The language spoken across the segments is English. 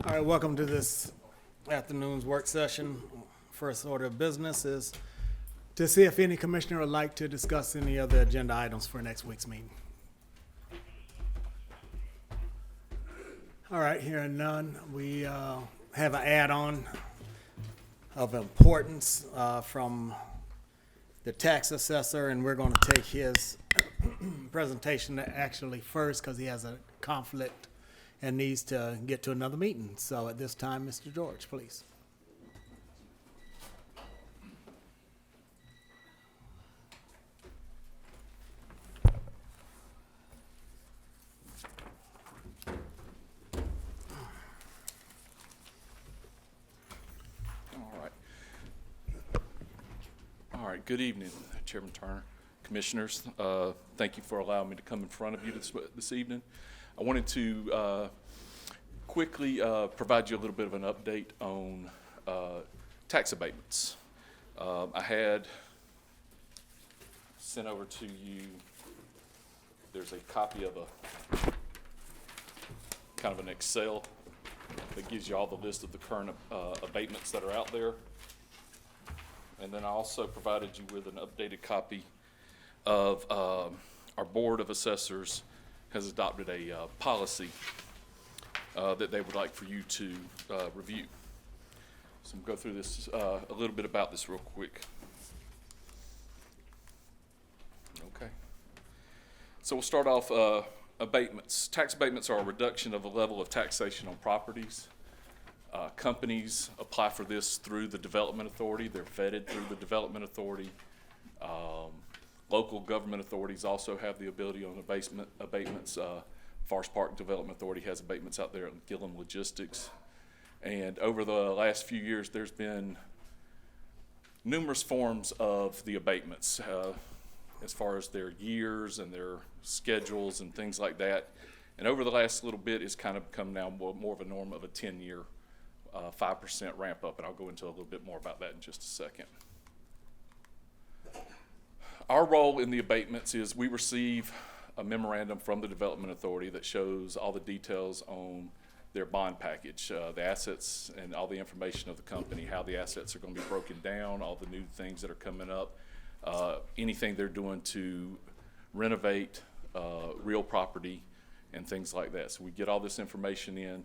All right, welcome to this afternoon's work session. First order of business is to see if any commissioner would like to discuss any other agenda items for next week's meeting. All right, hearing none, we have an add-on of importance from the tax assessor, and we're going to take his presentation actually first because he has a conflict and needs to get to another meeting. So at this time, Mr. George, please. All right, good evening, Chairman Turner, Commissioners. Thank you for allowing me to come in front of you this evening. I wanted to quickly provide you a little bit of an update on tax abatements. I had sent over to you, there's a copy of a kind of an Excel that gives you all the list of the current abatements that are out there. And then I also provided you with an updated copy of our Board of Assessors has adopted a policy that they would like for you to review. So I'm going to go through this a little bit about this real quick. Okay. So we'll start off abatements. Tax abatements are a reduction of the level of taxation on properties. Companies apply for this through the Development Authority. They're vetted through the Development Authority. Local government authorities also have the ability on abatements. Forest Park Development Authority has abatements out there at Gillum Logistics. And over the last few years, there's been numerous forms of the abatements as far as their years and their schedules and things like that. And over the last little bit, it's kind of become now more of a norm of a 10-year 5% ramp up, and I'll go into a little bit more about that in just a second. Our role in the abatements is we receive a memorandum from the Development Authority that shows all the details on their bond package, the assets and all the information of the company, how the assets are going to be broken down, all the new things that are coming up, anything they're doing to renovate real property and things like that. So we get all this information in,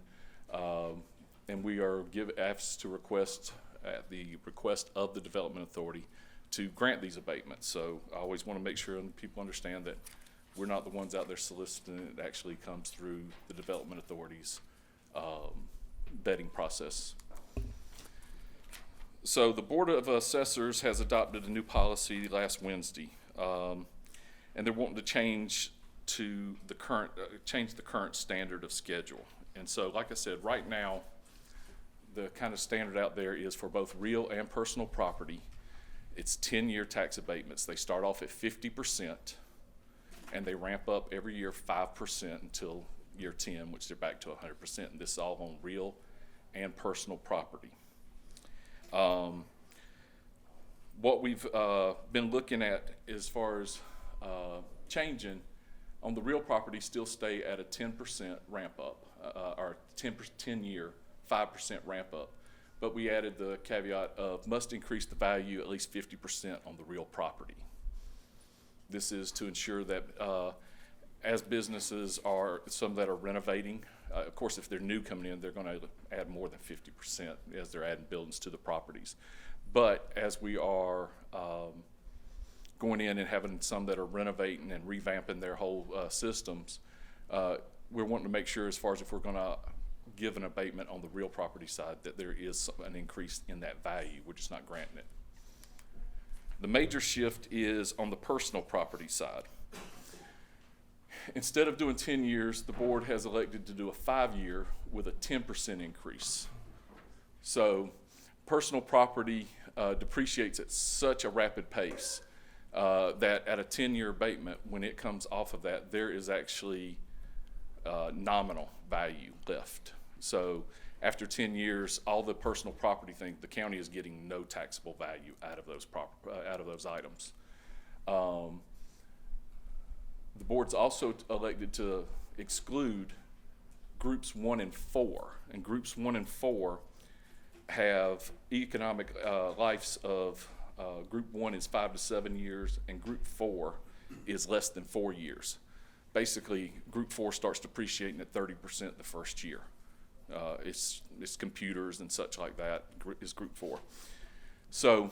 and we are asked to request, at the request of the Development Authority, to grant these abatements. So I always want to make sure people understand that we're not the ones out there soliciting. It actually comes through the Development Authority's vetting process. So the Board of Assessors has adopted a new policy last Wednesday, and they're wanting to change the current standard of schedule. And so, like I said, right now, the kind of standard out there is for both real and personal property. It's 10-year tax abatements. They start off at 50%, and they ramp up every year 5% until year 10, which they're back to 100%. And this is all on real and personal property. What we've been looking at as far as changing on the real property still stay at a 10% ramp up, or 10-year 5% ramp up. But we added the caveat of must increase the value at least 50% on the real property. This is to ensure that as businesses are, some that are renovating, of course if they're new coming in, they're going to add more than 50% as they're adding buildings to the properties. But as we are going in and having some that are renovating and revamping their whole systems, we're wanting to make sure as far as if we're going to give an abatement on the real property side that there is an increase in that value. We're just not granting it. The major shift is on the personal property side. Instead of doing 10 years, the board has elected to do a 5-year with a 10% increase. So personal property depreciates at such a rapid pace that at a 10-year abatement, when it comes off of that, there is actually nominal value left. So after 10 years, all the personal property thing, the county is getting no taxable value out of those items. The board's also elected to exclude groups 1 and 4. And groups 1 and 4 have economic lives of group 1 is 5 to 7 years, and group 4 is less than 4 years. Basically, group 4 starts depreciating at 30% the first year. It's computers and such like that is group 4. So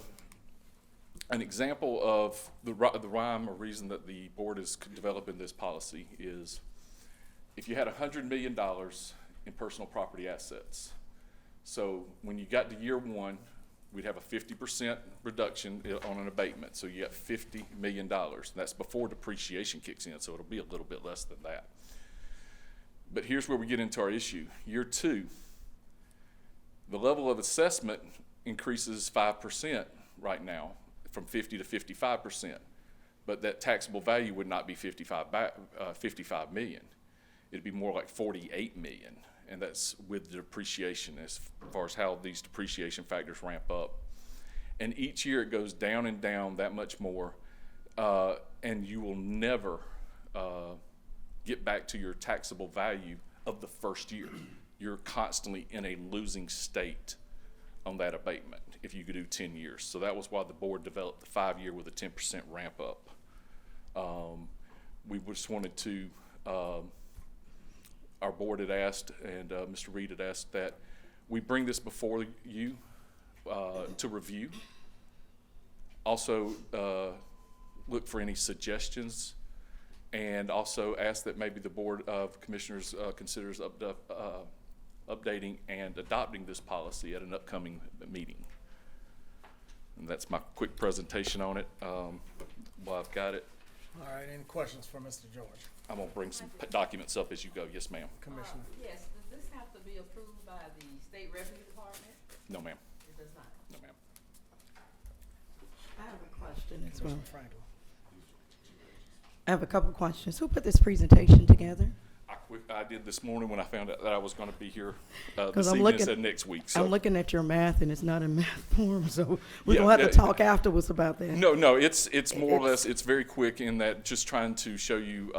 an example of the rhyme or reason that the board is developing this policy is if you had $100 million in personal property assets. So when you got to year 1, we'd have a 50% reduction on an abatement. So you got $50 million. That's before depreciation kicks in, so it'll be a little bit less than that. But here's where we get into our issue. Year 2, the level of assessment increases 5% right now, from 50 to 55%. But that taxable value would not be 55 million. It'd be more like 48 million. And that's with the depreciation as far as how these depreciation factors ramp up. And each year it goes down and down that much more, and you will never get back to your taxable value of the first year. You're constantly in a losing state on that abatement if you could do 10 years. So that was why the board developed the 5-year with a 10% ramp up. We just wanted to, our board had asked, and Mr. Reed had asked that we bring this before you to review. Also look for any suggestions, and also ask that maybe the Board of Commissioners considers updating and adopting this policy at an upcoming meeting. And that's my quick presentation on it. Well, I've got it. All right, any questions for Mr. George? I'm gonna bring some documents up as you go. Yes, ma'am. Commissioner? Yes, does this have to be approved by the State Revenue Department? No, ma'am. It does not. No, ma'am. I have a question as well. Commissioner Franklin? I have a couple of questions. Who put this presentation together? I did this morning when I found out that I was gonna be here 'Cause this I'm evening looking- instead of next week. So. I'm looking at your math and it's not in math form, so we're Yeah, gonna have to yeah. talk afterwards about that. No, it's more or less, it's very quick in that just trying to show you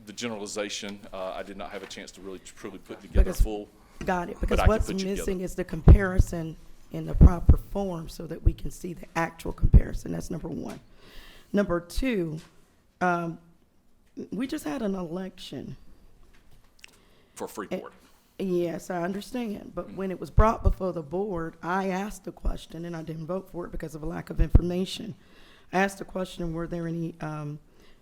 the generalization. I did not have a chance to really truly put together Because- full. Got it, because I can what's put you missing together. is the comparison in the proper form so that we can see the actual comparison. That's number one. Number two, we just had an election. For Freeport. Yes, I understand, but when it was brought before the board, I asked the question, and I didn't vote for it because of a lack of information. I asked the question, were there any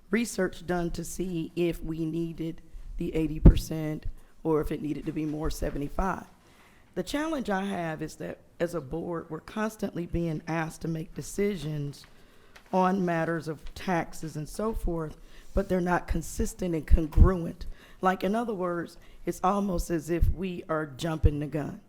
research done to see if we needed the 80% or if it needed to be more 75? The challenge I have is that as a board, we're constantly being asked to make decisions on matters of taxes and so forth, but they're not consistent and congruent. Like, in other words, it's almost as if we are jumping the gun.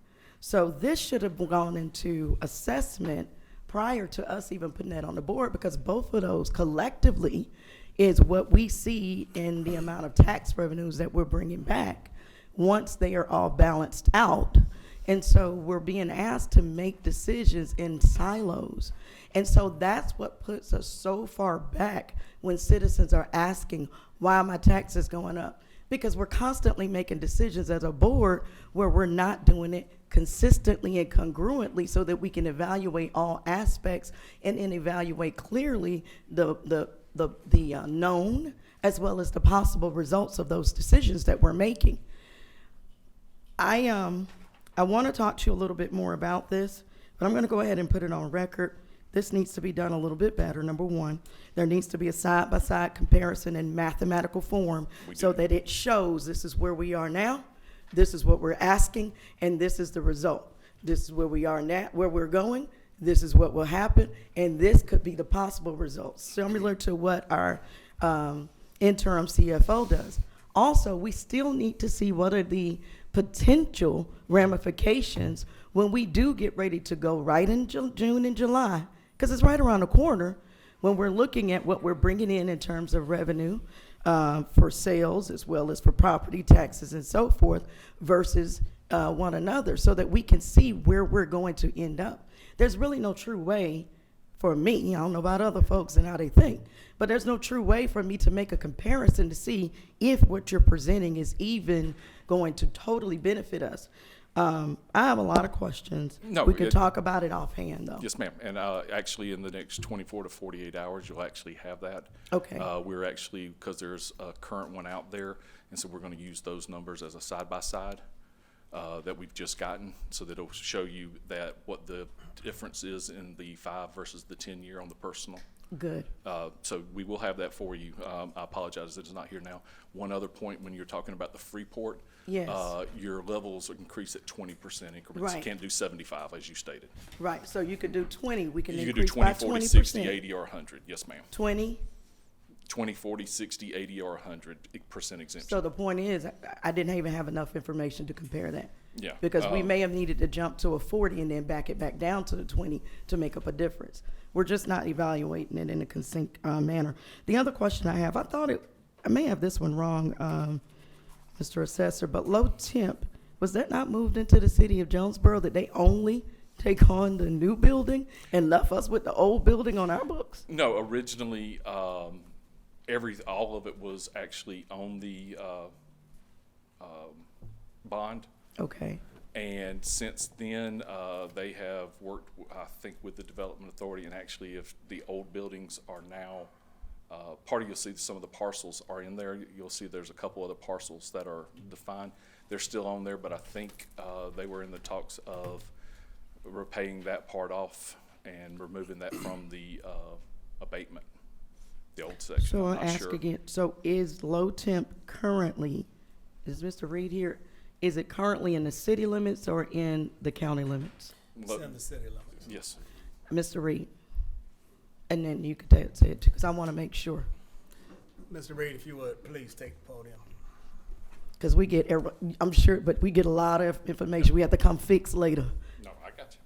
So this should have gone into assessment prior to us even putting that on the board, because both of those collectively is what we see in the amount of tax revenues that we're bringing back once they are all balanced out. And so we're being asked to make decisions in silos. And so that's what puts us so far back when citizens are asking, why are my taxes going up? Because we're constantly making decisions as a board where we're not doing it consistently and congruently so that we can evaluate all aspects and then evaluate clearly the known as well as the possible results of those decisions that we're making. I want to talk to you a little bit more about this, but I'm going to go ahead and put it on record. This needs to be done a little bit better. Number one, there needs to be a side-by-side comparison in mathematical form so that it shows this is where we are now, this is what we're asking, and this is the result. This is where we are now, where we're going, this is what will happen, and this could be the possible results, similar to what our interim CFO does. Also, we still need to see what are the potential ramifications when we do get ready to go right in June and July, because it's right around the corner when we're looking at what we're bringing in terms of revenue for sales as well as for property taxes and so forth versus one another, so that we can see where we're going to end up. There's really no true way for me, I don't know about other folks and how they think, but there's no true way for me to make a comparison to see if what you're presenting is even going to totally benefit us. I have a lot of questions. No, We can talk about it offhand, though. Yes, ma'am. And actually, in the next 24 to 48 hours, you'll actually have that. Okay. We're actually, because there's a current one out there, and so we're going to use those numbers as a side-by-side that we've just gotten, so that it'll show you that what the difference is in the 5 versus the 10-year on the personal. Good. So we will have that for you. I apologize that it's not here now. One other point, when you're talking about the Freeport, Yes. your levels increase at 20% increments. Right. You can't do 75, as you stated. Right, so you could do 20, we can You could do increase 20, by 40, 20%. 60, 80, or 100. Yes, ma'am. 20? 20, 40, 60, 80, or 100% exemption. So the point is, I didn't even have enough information to compare that. Yeah. Because we may have needed to jump to a 40 and then back it back down to the 20 to make up a difference. We're just not evaluating it in a consent manner. The other question I have, I may have this one wrong, Mr. Assessor, but low temp, was that not moved into the city of Jonesboro, that they only take on the new building and left us with the old building on our books? No, originally, all of it was actually on the bond. Okay, And since then, they have worked, I think, with the Development Authority, and actually, if the old buildings are now, you'll see some of the parcels are in there. You'll see there's a couple other parcels that are defined. They're still on there, but I think they were in the talks of repaying that part off and removing that from the abatement, the old section. so I'm I'll not ask sure. again, so is low temp currently, is Mr. Reed here, is it currently in the city limits or in the county limits? It's Look, in the city limits. yes. Mr. Reed? And then you could say it too, because I want to make sure. Mr. Reed, if you would, please take the podium. Because we get, I'm sure, but we get a lot of information we have to come fix later. No, I got you.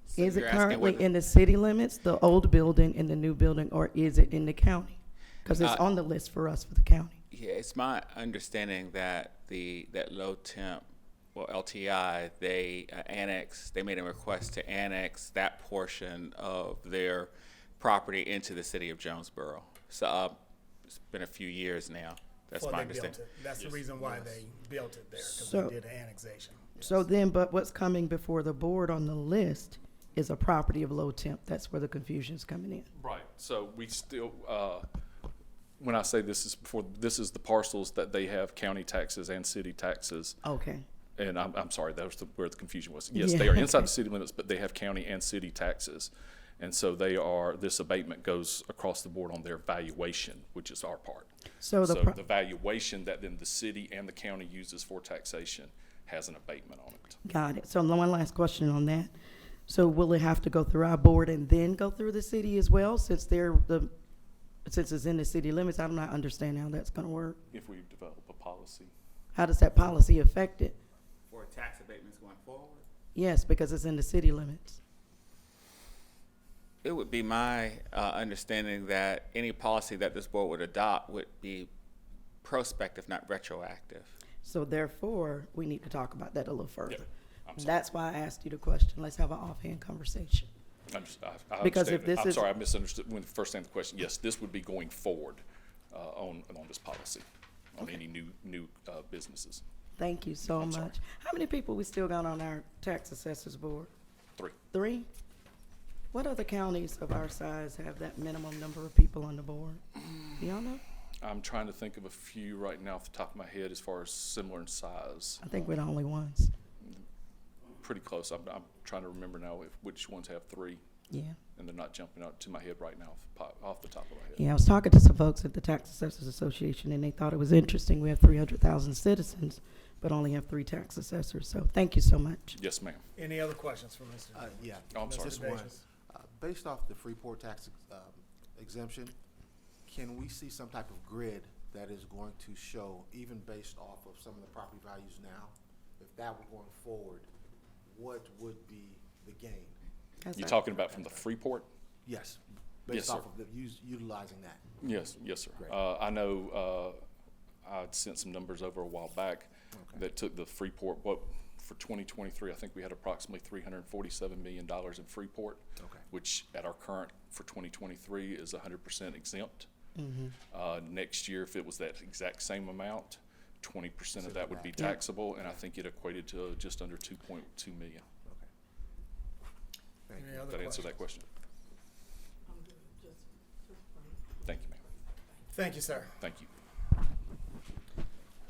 So Is it you're asking currently whether- in the city limits, the old building and the new building, or is it in the county? Because it's on the list for us for the county. Yeah, it's my understanding that that low temp, well, LTI, they they made a request to annex that portion of their property into the city of Jonesboro. So it's been a few years now. That's Before my they built understanding. it. That's the reason why they built it there, because So- they did the annexation. So then, but what's coming before the board on the list is a property of low temp. That's where the confusion's coming in. Right, so we still, when I say this is the parcels that they have county taxes and city taxes. Okay, And I'm sorry, that was where the confusion was. Yes, Yeah, they are inside okay. the city limits, but they have county and city taxes. And so this abatement goes across the board on their valuation, which is our part. so So the, the valuation that then the city and the county uses for taxation has an abatement on it. got it. So one last question on that. So will it have to go through our board and then go through the city as well, since since it's in the city limits? I'm not understanding how that's gonna work. If we develop a policy. How does that policy affect it? For tax abatements going forward? Yes, because it's in the city limits. It would be my understanding that any policy that this board would adopt would be prospective, not retroactive. So therefore, we need to talk about that a little further. I'm sorry. That's why I asked you the question. Let's have an offhand conversation. I Because if understand. this I'm is- sorry, I misunderstood when the first time the question. Yes, this would be going forward on this policy, on any new businesses. Thank you so I'm sorry. much. How many people we still got on our tax assessors board? 3. 3? What other counties of our size have that minimum number of people on the board? Y'all know? I'm trying to think of a few right now off the top of my head as far as similar in size. I think we're the only ones. Pretty close. I'm trying to remember now which ones have 3, Yeah. and they're not jumping out to my head right now off the top of my head. Yeah, I was talking to some folks at the Tax Assessors Association, and they thought it was interesting. We have 300,000 citizens, but only have 3 tax assessors. So thank you so much. Yes, ma'am. Any other questions for Mr. Yeah. Oh, I'm sorry. Just one. Based off the Freeport tax exemption, can we see some type of grid that is going to show, even based off of some of the property values now, if that were going forward, what would be the gain? How's You that? talking about from the Freeport? Yes, Yes, based sir. off of utilizing that. Yes, yes, sir. Great. I know I'd sent some numbers over a while back that took the Freeport, for 2023, I think we had approximately $347 million in Freeport, Okay. which at our current for 2023 is 100% exempt. Next year, if it was that exact same amount, 20% of that would be taxable, and I think it equated to just under 2.2 million. Thank Any you. other Did that answer questions? that question? I'm good, just Thank you, ma'am. Thank you, sir. Thank you.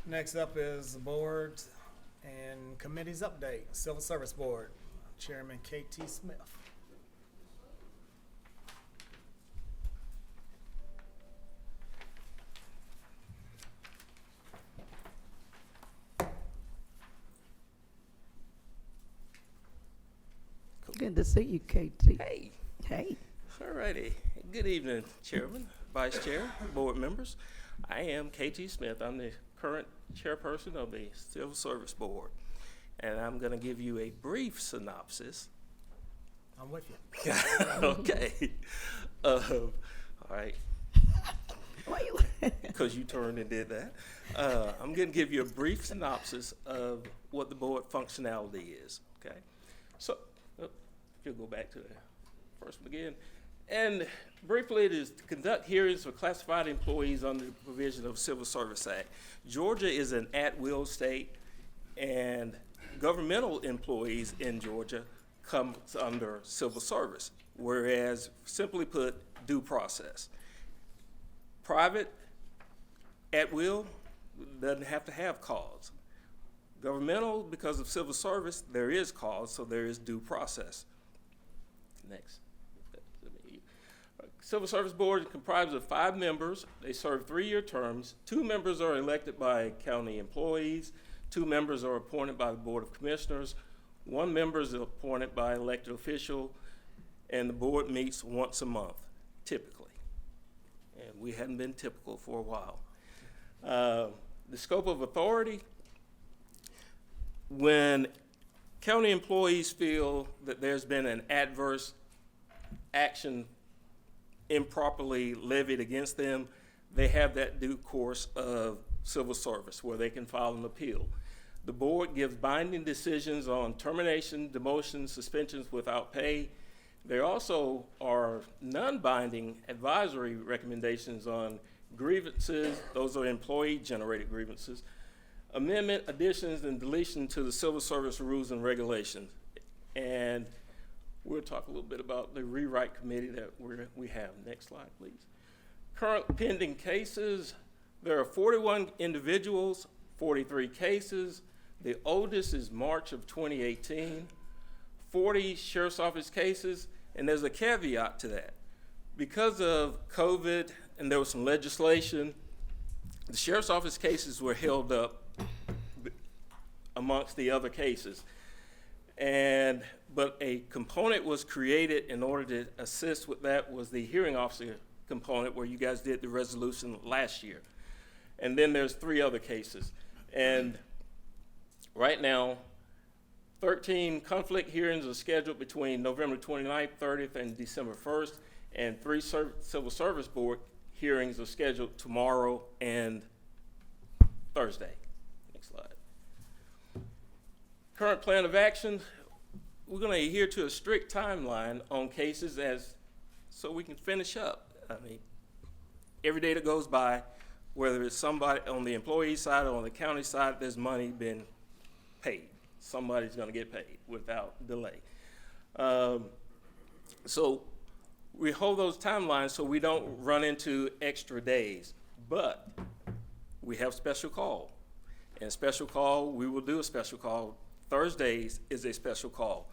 Next up is the board and committees update. Civil Service Board, Chairman K.T. Smith. Good to see you, KT. Hey, Hey. alrighty. Good evening, Chairman, Vice Chair, board members. I am KT Smith. I'm the current chairperson of the Civil Service Board. And I'm going to give you a brief synopsis. I'm with you. Okay. All right, Why you because you turned and did that. I'm going to give you a brief synopsis of what the board functionality is, okay? So, if you'll go back to the first one again. And briefly, it is to conduct hearings for classified employees under the provision of Civil Service Act. Georgia is an at-will state, and governmental employees in Georgia come under civil service, whereas, simply put, due process. Private at-will doesn't have to have cause. Governmental, because of civil service, there is cause, so there is due process. Next. Civil Service Board is comprised of 5 members. They serve 3-year terms. 2 members are elected by county employees. 2 members are appointed by the Board of Commissioners. 1 member is appointed by elected official, and the board meets once a month, typically. And we hadn't been typical for a while. The scope of authority: when county employees feel that there's been an adverse action improperly levied against them, they have that due course of civil service where they can file an appeal. The board gives binding decisions on termination, demotion, suspensions without pay. There also are non-binding advisory recommendations on grievances. Those are employee-generated grievances. Amendment, additions, and deletion to the civil service rules and regulations. And we'll talk a little bit about the rewrite committee that we have. Next slide, please. Current pending cases: there are 41 individuals, 43 cases. The oldest is March of 2018. 40 sheriff's office cases, and there's a caveat to that. Because of COVID and there was some legislation, the sheriff's office cases were held up amongst the other cases. But a component was created in order to assist with that, was the hearing officer component, where you guys did the resolution last year. And then there's 3 other cases. And right now, 13 conflict hearings are scheduled between November 29th, 30th, and December 1st, and 3 Civil Service Board hearings are scheduled tomorrow and Thursday. Next slide. Current plan of action: we're going to adhere to a strict timeline on cases so we can finish up. I mean, every day that goes by, whether it's somebody on the employee side or on the county side, there's money being paid. Somebody's going to get paid without delay. So we hold those timelines so we don't run into extra days. But we have special call. And special call, we will do a special call. Thursdays is a special call.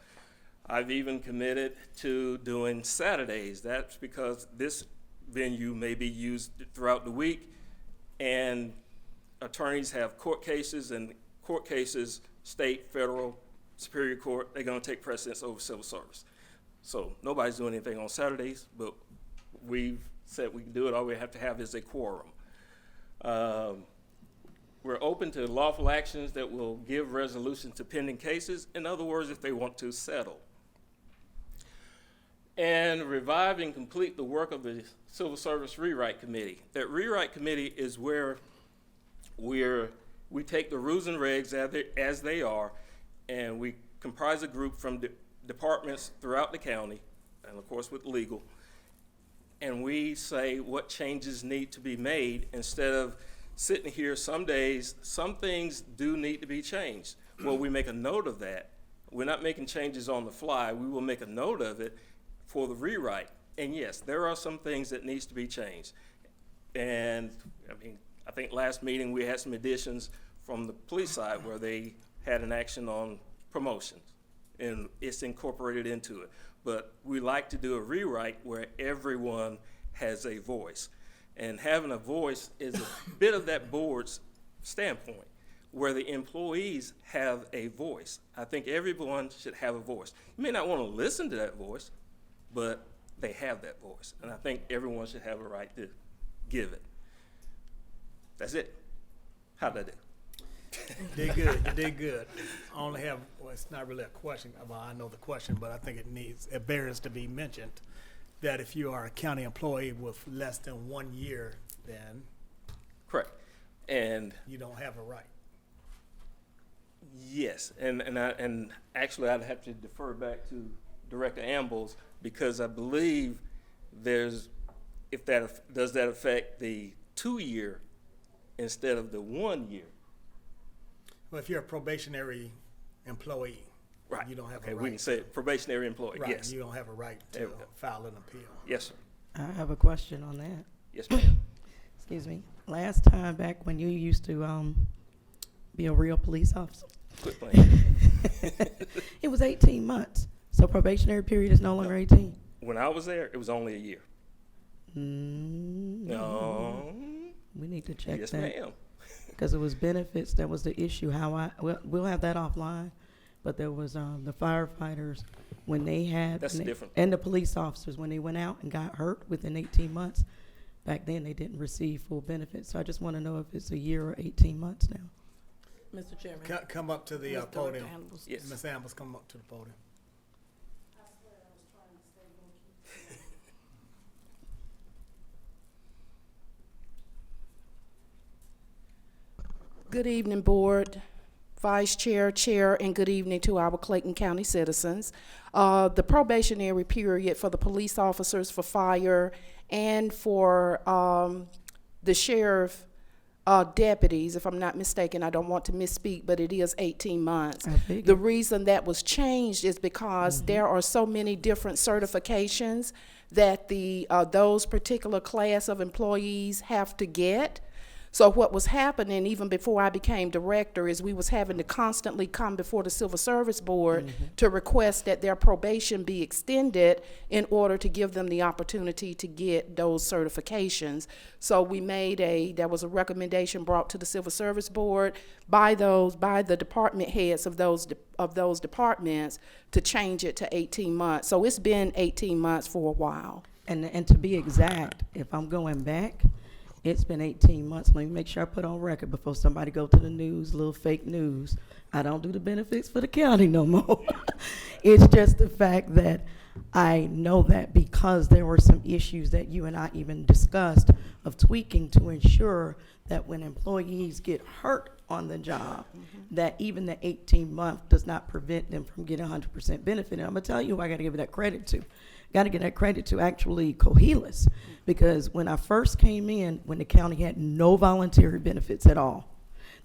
I've even committed to doing Saturdays. That's because this venue may be used throughout the week, and attorneys have court cases, and court cases, state, federal, superior court, they're going to take precedence over civil service. So nobody's doing anything on Saturdays, but we've said we can do it. All we have to have is a quorum. We're open to lawful actions that will give resolution to pending cases. In other words, if they want to settle. And revive and complete the work of the Civil Service Rewrite Committee. That Rewrite Committee is where we take the rules and regs as they are, and we comprise a group from departments throughout the county, and of course with legal, and we say what changes need to be made instead of sitting here, some days, some things do need to be changed. Well, we make a note of that. We're not making changes on the fly. We will make a note of it for the rewrite. And yes, there are some things that needs to be changed. And I think last meeting we had some additions from the police side where they had an action on promotions, and it's incorporated into it. But we like to do a rewrite where everyone has a voice. And having a voice is a bit of that board's standpoint, where the employees have a voice. I think everyone should have a voice. You may not want to listen to that voice, but they have that voice. And I think everyone should have a right to give it. That's it. How'd I do? Did good, you did good. I only have, well, it's not really a question, well, I know the question, but I think it bears to be mentioned that if you are a county employee with less than 1 year, then Correct. And you don't have a right. yes, and actually I'd have to defer back to Director Ambles because I believe does that affect the 2 year instead of the 1 year? Well, if you're a probationary employee, Right. you don't have Okay, a right. we can say probationary employee, Right, yes. you don't have a right There to we go. file an appeal. Yes, sir. I have a question on that. Yes, ma'am. Excuse me. Last time back when you used to be a real police officer, Quit playing. it was 18 months. So probationary period is no longer 18. When I was there, it was only a year. Mm, No. we need to check Yes, that. ma'am. Because it was benefits that was the issue. We'll have that offline. But there was the firefighters when they had That's different. and the police officers when they went out and got hurt within 18 months. Back then they didn't receive full benefits. So I just want to know if it's a year or 18 months now. Mr. Chairman. Come up to the Ms. podium. Director Ambles. Yes. Ms. Ambles, come up to the podium. Good evening, Board, Vice Chair, Chair, and good evening to our Clayton County citizens. The probationary period for the police officers, for fire, and for the sheriff deputies, if I'm not mistaken, I don't want to misspeak, but it is 18 months. I figured. The reason that was changed is because there are so many different certifications that those particular class of employees have to get. So what was happening even before I became director is we was having to constantly come before the Civil Service Board to request that their probation be extended in order to give them the opportunity to get those certifications. So we there was a recommendation brought to the Civil Service Board by the department heads of those departments to change it to 18 months. So it's been 18 months for a while. And to be exact, if I'm going back, it's been 18 months. Let me make sure I put on record before somebody go to the news, little fake news. I don't do the benefits for the county no more. It's just the fact that I know that because there were some issues that you and I even discussed of tweaking to ensure that when employees get hurt on the job, that even the 18-month does not prevent them from getting 100% benefit. And I'm gonna tell you who I gotta give that credit to. Got to give that credit to actually Cohelis, because when I first came in, when the county had no voluntary benefits at all,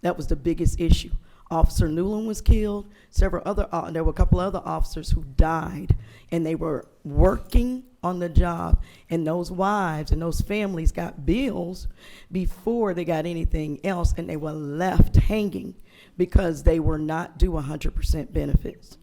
that was the biggest issue. Officer Newland was killed. There were a couple other officers who died, and they were working on the job, and those wives and those families got bills before they got anything else, and they were left hanging because they were not due 100% benefits.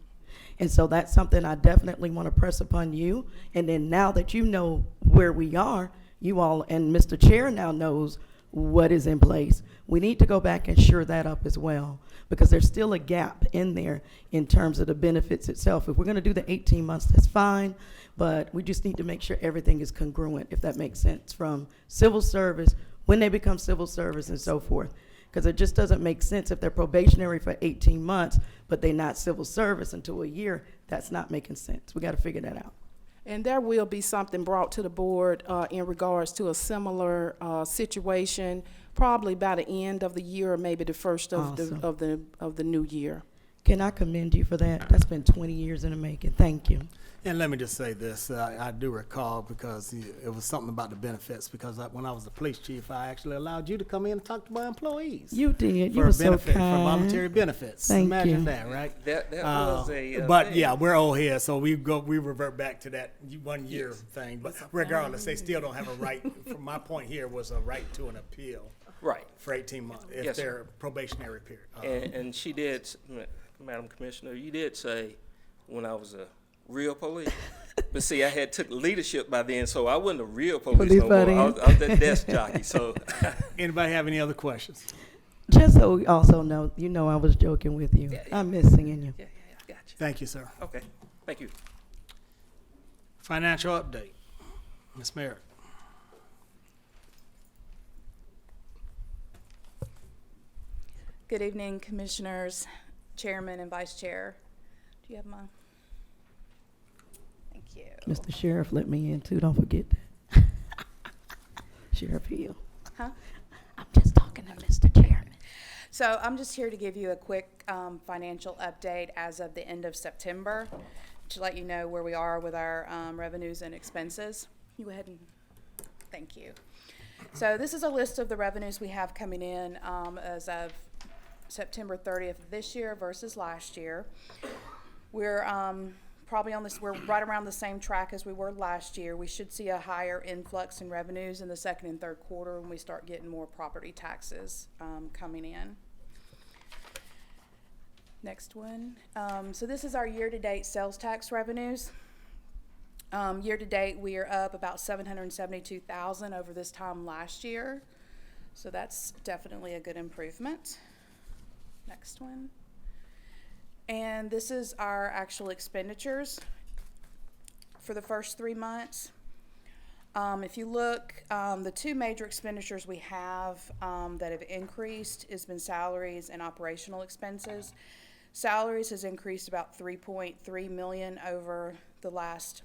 And so that's something I definitely want to press upon you. And then now that you know where we are, you all, and Mr. Chair now knows what is in place, we need to go back and shore that up as well, because there's still a gap in there in terms of the benefits itself. If we're going to do the 18 months, that's fine, but we just need to make sure everything is congruent, if that makes sense, from civil service, when they become civil service and so forth. Because it just doesn't make sense if they're probationary for 18 months, but they're not civil service until a year. That's not making sense. We got to figure that out. And there will be something brought to the board in regards to a similar situation, probably by the end of the year or maybe the first of Awesome. the new year. Can I commend you for that? That's been 20 years in the making. Thank you. And let me just say this, I do recall, because it was something about the benefits, because when I was the police chief, I actually allowed you to come in and talk to my employees. You did. You For were so benefit, for kind. voluntary benefits. Thank Imagine you. that, right? That was a But thing. yeah, we're old here, so we revert back to that 1 year thing. But regardless, they still don't have a right, from my point here, was a right to an appeal Right. for 18 months, if Yes, sir. they're probationary period. And she did, Madam Commissioner, you did say when I was a real police. But see, I had took leadership by then, so I wasn't a real police Police no by more. I was the desk jockey, so. Anybody have any other questions? Just so we also know, you know I was joking with you. Yeah, I miss singing you. Yeah, gotcha. Thank you, sir. Okay, thank you. Financial update. Ms. Merritt. Good evening, Commissioners, Chairman, and Vice Chair. Do you have my? Thank you. Mr. Sheriff let me in too. Don't forget that. Sheriff Hill. Huh? I'm just talking to Mr. Chairman. So I'm just here to give you a quick financial update as of the end of September to let you know where we are with our revenues and expenses. You go ahead and, thank you. So this is a list of the revenues we have coming in as of September 30th of this year versus last year. We're probably we're right around the same track as we were last year. We should see a higher influx in revenues in the second and third quarter when we start getting more property taxes coming in. Next one. So this is our year-to-date sales tax revenues. Year-to-date, we are up about $772,000 over this time last year. So that's definitely a good improvement. Next one. And this is our actual expenditures for the first 3 months. If you look, the two major expenditures we have that have increased has been salaries and operational expenses. Salaries has increased about $3.3 million over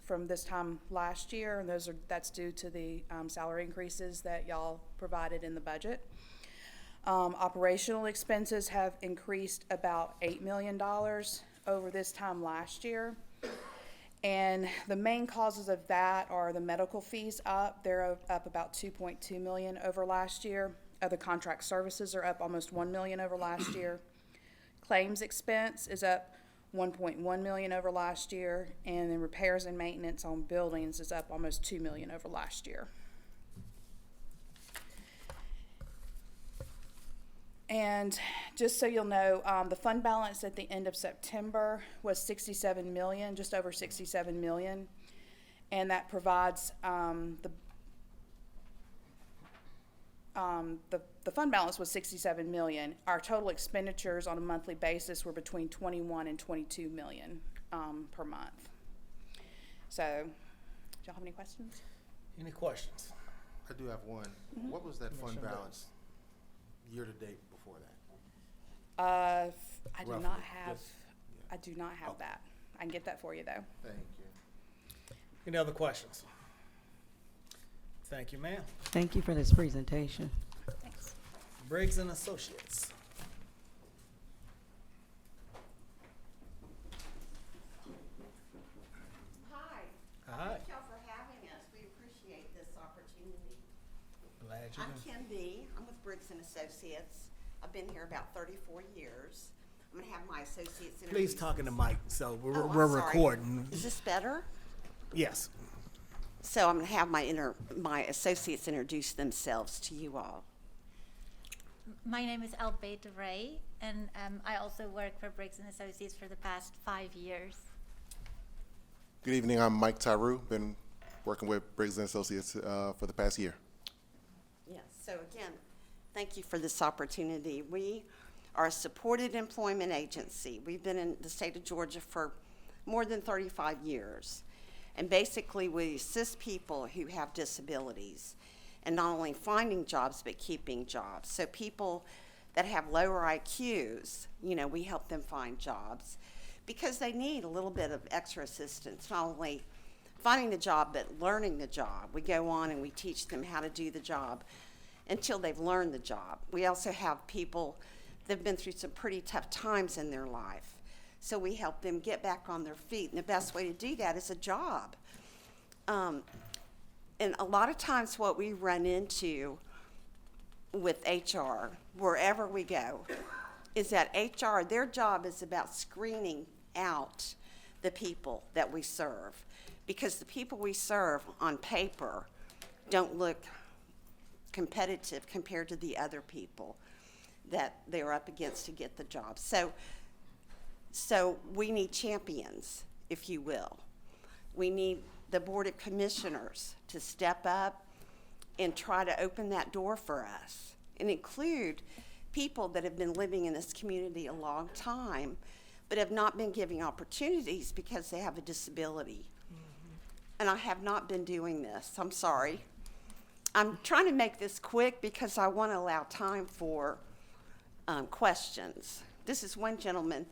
from this time last year, and that's due to the salary increases that y'all provided in the budget. Operational expenses have increased about $8 million over this time last year. And the main causes of that are the medical fees up. They're up about $2.2 million over last year. Other contract services are up almost $1 million over last year. Claims expense is up $1.1 million over last year. And then repairs and maintenance on buildings is up almost $2 million over last year. And just so you'll know, the fund balance at the end of September was $67 million, just over $67 million. And that provides, the fund balance was $67 million. Our total expenditures on a monthly basis were between $21 and $22 million per month. So, do y'all have any questions? Any questions? I do have one. Mm-hmm. What was that fund Commissioner balance year-to-date before that? I do Roughly, not have, just- I do not have Okay. that. I can get that for you though. Thank you. Any other questions? Thank you, ma'am. Thank you for this presentation. Thanks. Briggs and Associates. Hi. Hi. Thank y'all for having us. We appreciate this opportunity. Glad you I'm can. Kim B. I'm with Briggs and Associates. I've been here about 34 years. I'm gonna have my associates introduce. Please talk in the mic, so Oh, I'm we're sorry. recording. Is this better? Yes. So I'm gonna have my associates introduce themselves to you all. My name is Albeita Ray, and I also work for Briggs & Associates for the past 5 years. Good evening, I'm Mike Tyru, been working with Briggs & Associates for the past year. Yes, so again, thank you for this opportunity. We are a supported employment agency. We've been in the state of Georgia for more than 35 years. And basically, we assist people who have disabilities and not only finding jobs, but keeping jobs. So people that have lower IQs, we help them find jobs because they need a little bit of extra assistance, not only finding the job, but learning the job. We go on and we teach them how to do the job until they've learned the job. We also have people that have been through some pretty tough times in their life. So we help them get back on their feet, and the best way to do that is a job. And a lot of times what we run into with HR, wherever we go, is that HR, their job is about screening out the people that we serve. Because the people we serve on paper don't look competitive compared to the other people that they're up against to get the job. So we need champions, if you will. We need the Board of Commissioners to step up and try to open that door for us and include people that have been living in this community a long time but have not been given opportunities because they have a disability. And I have not been doing this. I'm sorry. I'm trying to make this quick because I want to allow time for questions. This is one gentleman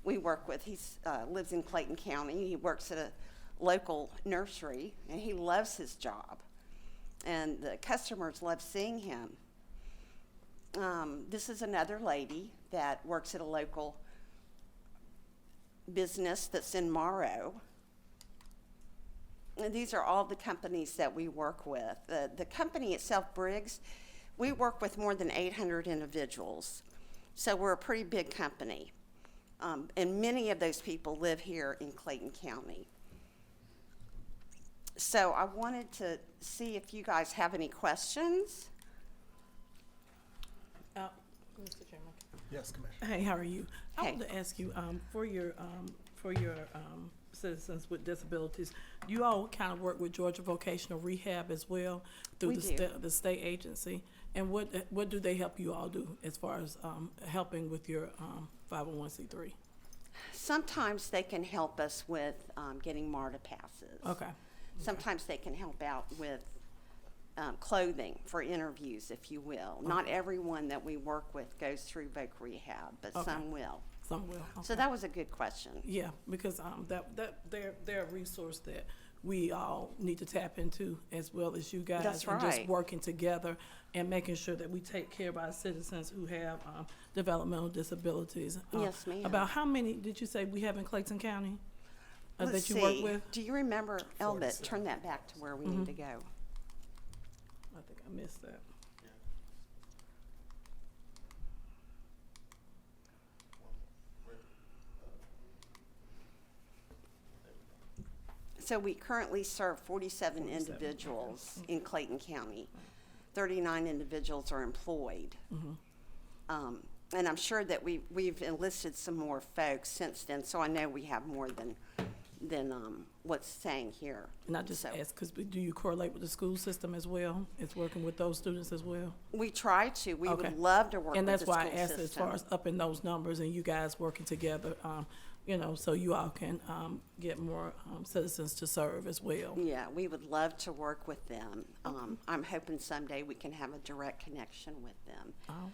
we work with. He lives in Clayton County. He works at a local nursery, and he loves his job. And the customers love seeing him. This is another lady that works at a local business that's in Morrow. And these are all the companies that we work with. The company itself, Briggs, we work with more than 800 individuals. So we're a pretty big company. And many of those people live here in Clayton County. So I wanted to see if you guys have any questions. Mr. Chairman. Yes, Commissioner. Hey, how are you? I Hey. wanted to ask you, for your citizens with disabilities, you all kind of work with Georgia Vocational Rehab as well through We do. the state agency. And what do they help you all do as far as helping with your 501c3? Sometimes they can help us with getting MARTA passes. Okay. Sometimes they can help out with clothing for interviews, if you will. Not everyone that we work with goes through Voc Rehab, but Okay. some will. Some will. So Okay. that was a good question. Yeah, because they're a resource that we all need to tap into as well as you guys. That's And just right. working together and making sure that we take care of our citizens who have developmental disabilities. Yes, ma'am. About how many did you say we have in Clayton County Let's that you see. work with? Do you remember, Elbit? 47. Turn that back to where we Mm-hmm. need to go. I think I missed that. So we currently serve 47 individuals in Clayton County. 39 individuals are employed. And I'm sure that we've enlisted some more folks since then, so I know we have more than what's saying here. And I just So asked, because do you correlate with the school system as well? It's working with those students as well? we try to. We Okay. would love to work And with that's the why I school asked as system. far as upping those numbers and you guys working together, so you all can get more citizens to serve as well. Yeah, we would love to work with them. I'm hoping someday we can have a direct connection with them. Oh,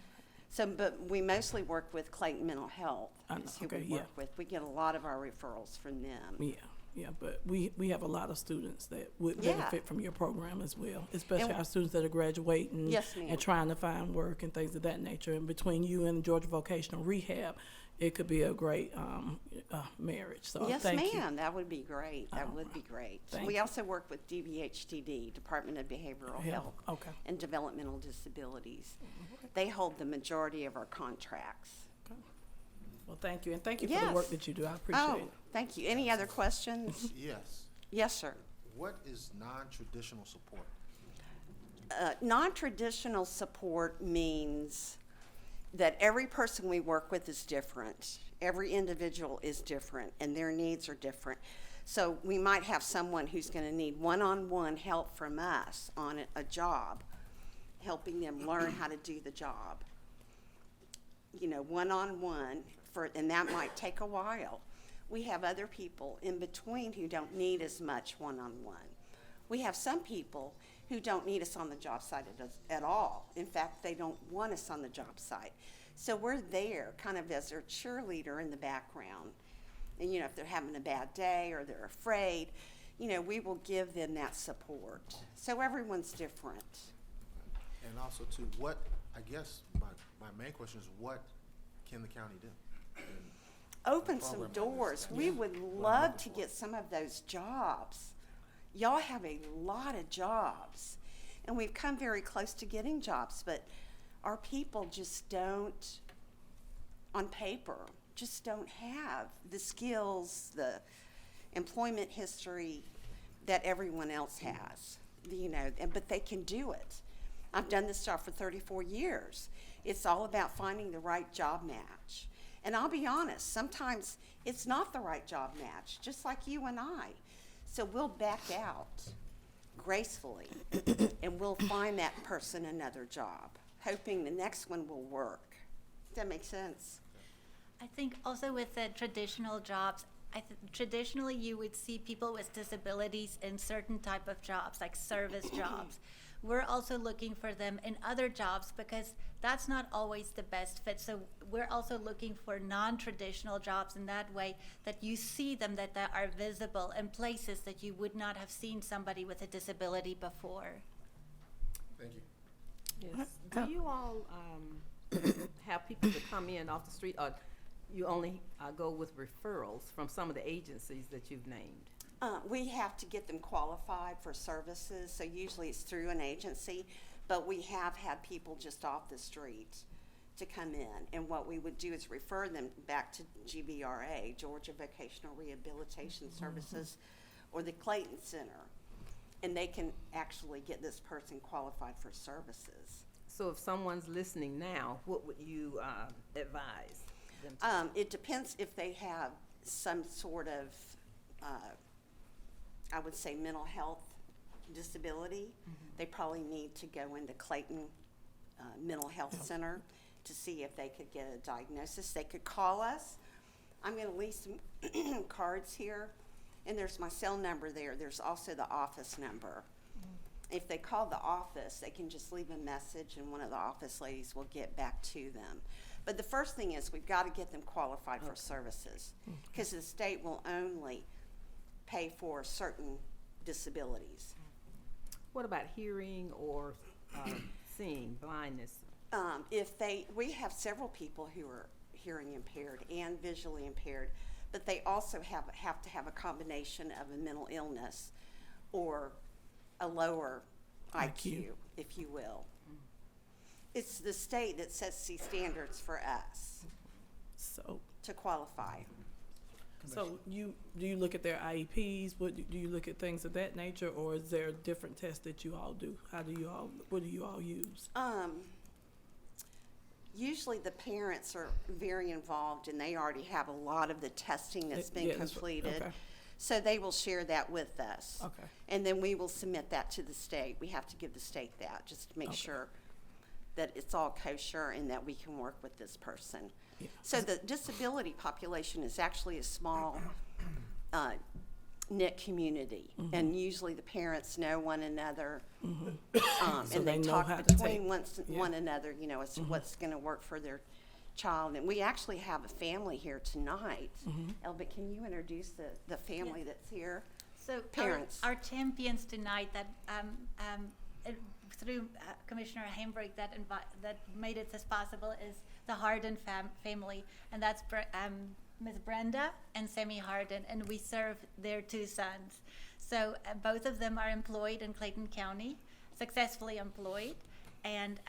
So, but we mostly work with Clayton Mental Health, is who okay, we yeah. work with. We get a lot of our referrals from them. yeah, but we have a lot of students that would Yeah. benefit from your program as well, especially And- our students that are graduating Yes, ma'am. and trying to find work and things of that nature. And between you and Georgia Vocational Rehab, it could be a great marriage. So Yes, thank you. ma'am, that would be great. That would be great. Thank We you. also work with DBHTD, Department of Behavioral Health. Okay. And Developmental Disabilities. They hold the majority of our contracts. Well, thank you, and thank you for the Yes. work that you do. I appreciate Oh, it. thank you. Any other questions? Yes. Yes, sir. What is non-traditional support? Non-traditional support means that every person we work with is different. Every individual is different, and their needs are different. So we might have someone who's going to need one-on-one help from us on a job, helping them learn how to do the job. You know, one-on-one, and that might take a while. We have other people in between who don't need as much one-on-one. We have some people who don't need us on the job site at all. In fact, they don't want us on the job site. So we're there kind of as their cheerleader in the background. And, you know, if they're having a bad day or they're afraid, you know, we will give them that support. So everyone's different. And also too, what, I guess my main question is what can the county do? open some doors. We would love to get some of those jobs. Y'all have a lot of jobs, and we've come very close to getting jobs, but our people just don't, on paper, just don't have the skills, the employment history that everyone else has, you know, but they can do it. I've done this job for 34 years. It's all about finding the right job match. And I'll be honest, sometimes it's not the right job match, just like you and I. So we'll back out gracefully and we'll find that person another job, hoping the next one will work. Does that make sense? I think also with the traditional jobs, traditionally you would see people with disabilities in certain type of jobs, like service jobs. We're also looking for them in other jobs because that's not always the best fit. So we're also looking for non-traditional jobs in that way, that you see them, that they are visible in places that you would not have seen somebody with a disability before. Thank you. Yes. Do you all have people to come in off the street, or you only go with referrals from some of the agencies that you've named? We have to get them qualified for services, so usually it's through an agency, but we have had people just off the street to come in. And what we would do is refer them back to GVRA, Georgia Vocational Rehabilitation Services, or the Clayton Center, and they can actually get this person qualified for services. So if someone's listening now, what would you advise them to? It depends if they have some sort of, I would say, mental health disability. They probably need to go into Clayton Mental Health Center to see if they could get a diagnosis. They could call us. I'm going to leave some cards here, and there's my cell number there. There's also the office number. If they call the office, they can just leave a message, and one of the office ladies will get back to them. But the first thing is we've got to get them qualified for services, because the state will only pay for certain disabilities. What about hearing or seeing, blindness? We have several people who are hearing impaired and visually impaired, but they also have to have a combination of a mental illness or a lower IQ, if you will. It's the state that sets these standards for us to qualify. So do you look at their IEPs? Do you look at things of that nature, or is there different tests that you all do? What do you all use? Usually the parents are very involved, and they already have a lot of the testing that's been completed. Okay. So they will share that with us. Okay. And then we will submit that to the state. We have to give the state that just to make sure that it's all kosher and that we can work with this person. Yeah. So the disability population is actually a small knit community, and usually the parents know one another, So and they know talk how to between take- one another, you know, as to what's going to work for their child. And we actually have a family here tonight. Elbit, can you introduce the family that's here? So Parents. Our champions tonight that through Commissioner Hambrick that made it this possible is the Harden family, and that's Ms. Brenda and Sammy Harden, and we serve their two sons. So both of them are employed in Clayton County, successfully employed, and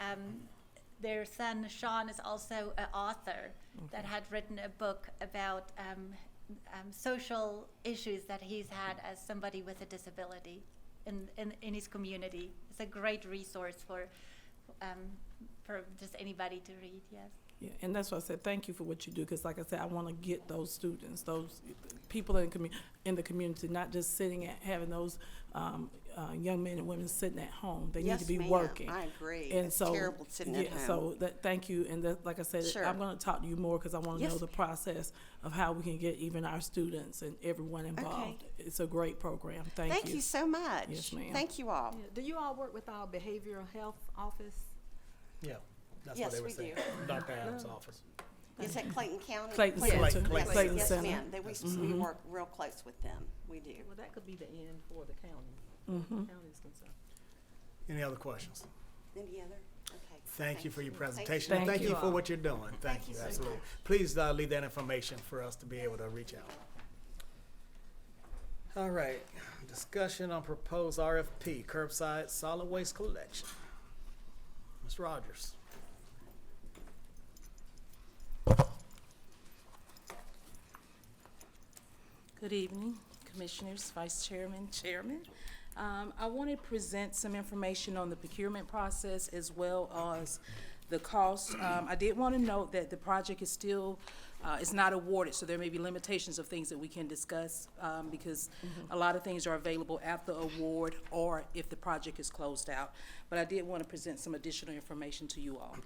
their son Sean is also an author that had written a book about social issues that he's had as somebody with a disability in his community. It's a great resource for just anybody to read. Yes. Yeah, and that's why I said thank you for what you do, because like I said, I want to get those students, those people in the community, not just sitting at having those young men and women sitting at home. They need to be working. I agree. And it's so, terrible sitting at home. So thank you, and like I said, Sure. I'm going to talk to you more because I want to Yes, know the process of how we can get even our students and everyone involved. It's a great program. Thank you so much. Yes, ma'am. Thank you all. Yeah. Do you all work with our behavioral health office? Yeah, that's Yes, what they were we saying. do. Dr. Adams' office. Is that Clayton County? Clayton Yes, Center. yes, Clayton yes, Center. ma'am. We work real close with them. We do. Well, that could be the end for the county. Mm-hmm. The county is concerned. Any other questions? Any other? Okay. Thank you for your Thank presentation. you. and Thank Thank you you for all. what you're doing. Thank you, absolutely. Please leave that information for us to be able to reach out. All right, discussion on proposed RFP, curbside solid waste collection. Ms. Rogers. Good evening, Commissioners, Vice Chairman, Chairman. I want to present some information on the procurement process as well as the cost. I did want to note that the project is still, it's not awarded, so there may be limitations of things that we can discuss because a lot of things are available after award or if the project is closed out. But I did want to present some additional information to you all.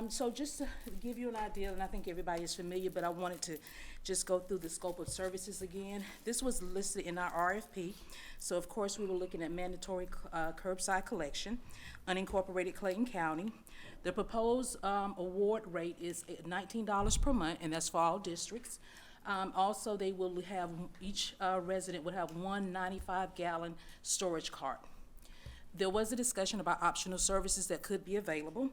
So just to give you an idea, and I think everybody is familiar, but I wanted to just go through the scope of services again. This was listed in our RFP. So of course, we were looking at mandatory curbside collection, unincorporated Clayton County. The proposed award rate is $19 per month, and that's for all districts. Also, they will have, each resident would have one 95-gallon storage cart. There was a discussion about optional services that could be available.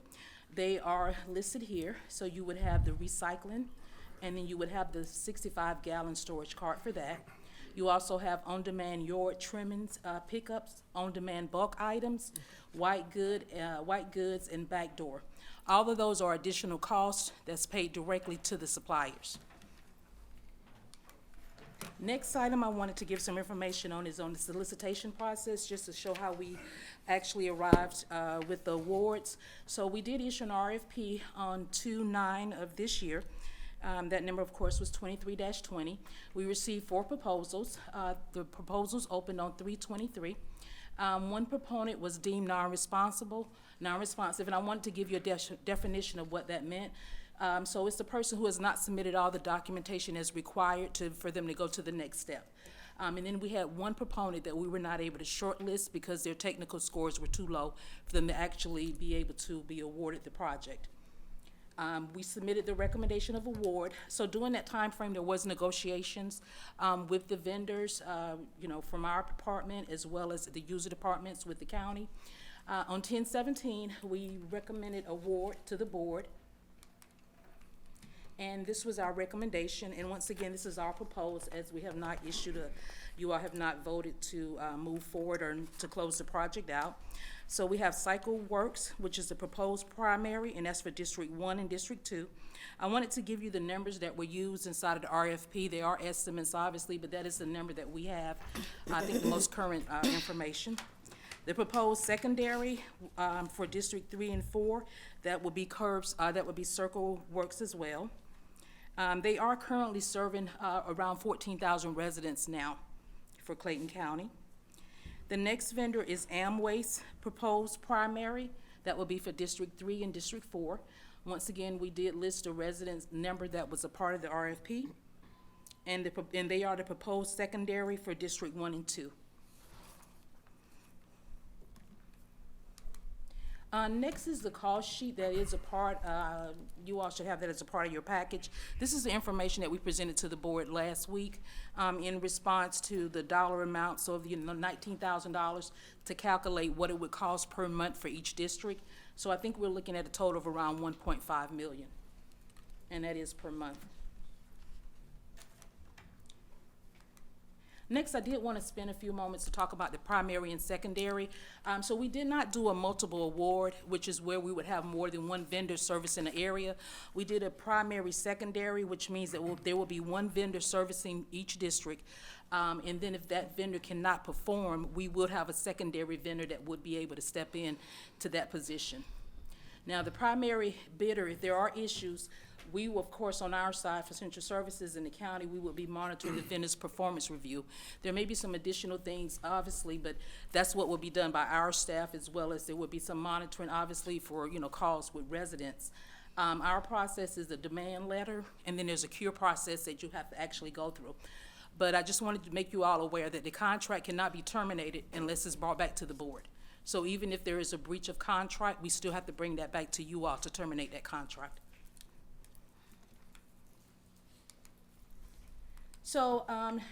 They are listed here, so you would have the recycling, and then you would have the 65-gallon storage cart for that. You also have on-demand yard trimmings, pickups, on-demand bulk items, white goods, and back door. All of those are additional costs that's paid directly to the suppliers. Next item I wanted to give some information on is on the solicitation process, just to show how we actually arrived with the awards. So we did issue an RFP on 2/9 of this year. That number, of course, was 23-20. We received 4 proposals. The proposals opened on 3/23. One proponent was deemed non-responsive, and I wanted to give you a definition of what that meant. So it's the person who has not submitted all the documentation as required for them to go to the next step. And then we had one proponent that we were not able to shortlist because their technical scores were too low for them to actually be able to be awarded the project. We submitted the recommendation of award. So during that time frame, there was negotiations with the vendors, from our department as well as the user departments with the county. On 10/17, we recommended award to the board. And this was our recommendation, and once again, this is our proposed, as we have not you all have not voted to move forward or to close the project out. So we have Cycle Works, which is the proposed primary, and that's for District 1 and District 2. I wanted to give you the numbers that were used inside of the RFP. They are estimates, obviously, but that is the number that we have, I think the most current information. The proposed secondary for District 3 and 4, that would be that would be Circle Works as well. They are currently serving around 14,000 residents now for Clayton County. The next vendor is Amway's proposed primary. That will be for District 3 and District 4. Once again, we did list the residents number that was a part of the RFP. And they are the proposed secondary for District 1 and 2. Next is the cost sheet that is a part, you all should have that as a part of your package. This is the information that we presented to the board last week in response to the dollar amount, so $19,000 to calculate what it would cost per month for each district. So I think we're looking at a total of around 1.5 million, and that is per month. Next, I did want to spend a few moments to talk about the primary and secondary. So we did not do a multiple award, which is where we would have more than one vendor servicing the area. We did a primary secondary, which means that there will be one vendor servicing each district. And then if that vendor cannot perform, we would have a secondary vendor that would be able to step in to that position. Now, the primary bidder, if there are issues, we will, of course, on our side for Central Services in the county, we will be monitoring the vendor's performance review. There may be some additional things, obviously, but that's what will be done by our staff, as well as there will be some monitoring, obviously, for, calls with residents. Our process is a demand letter, and then there's a cure process that you have to actually go through. But I just wanted to make you all aware that the contract cannot be terminated unless it's brought back to the board. So even if there is a breach of contract, we still have to bring that back to you all to terminate that contract. So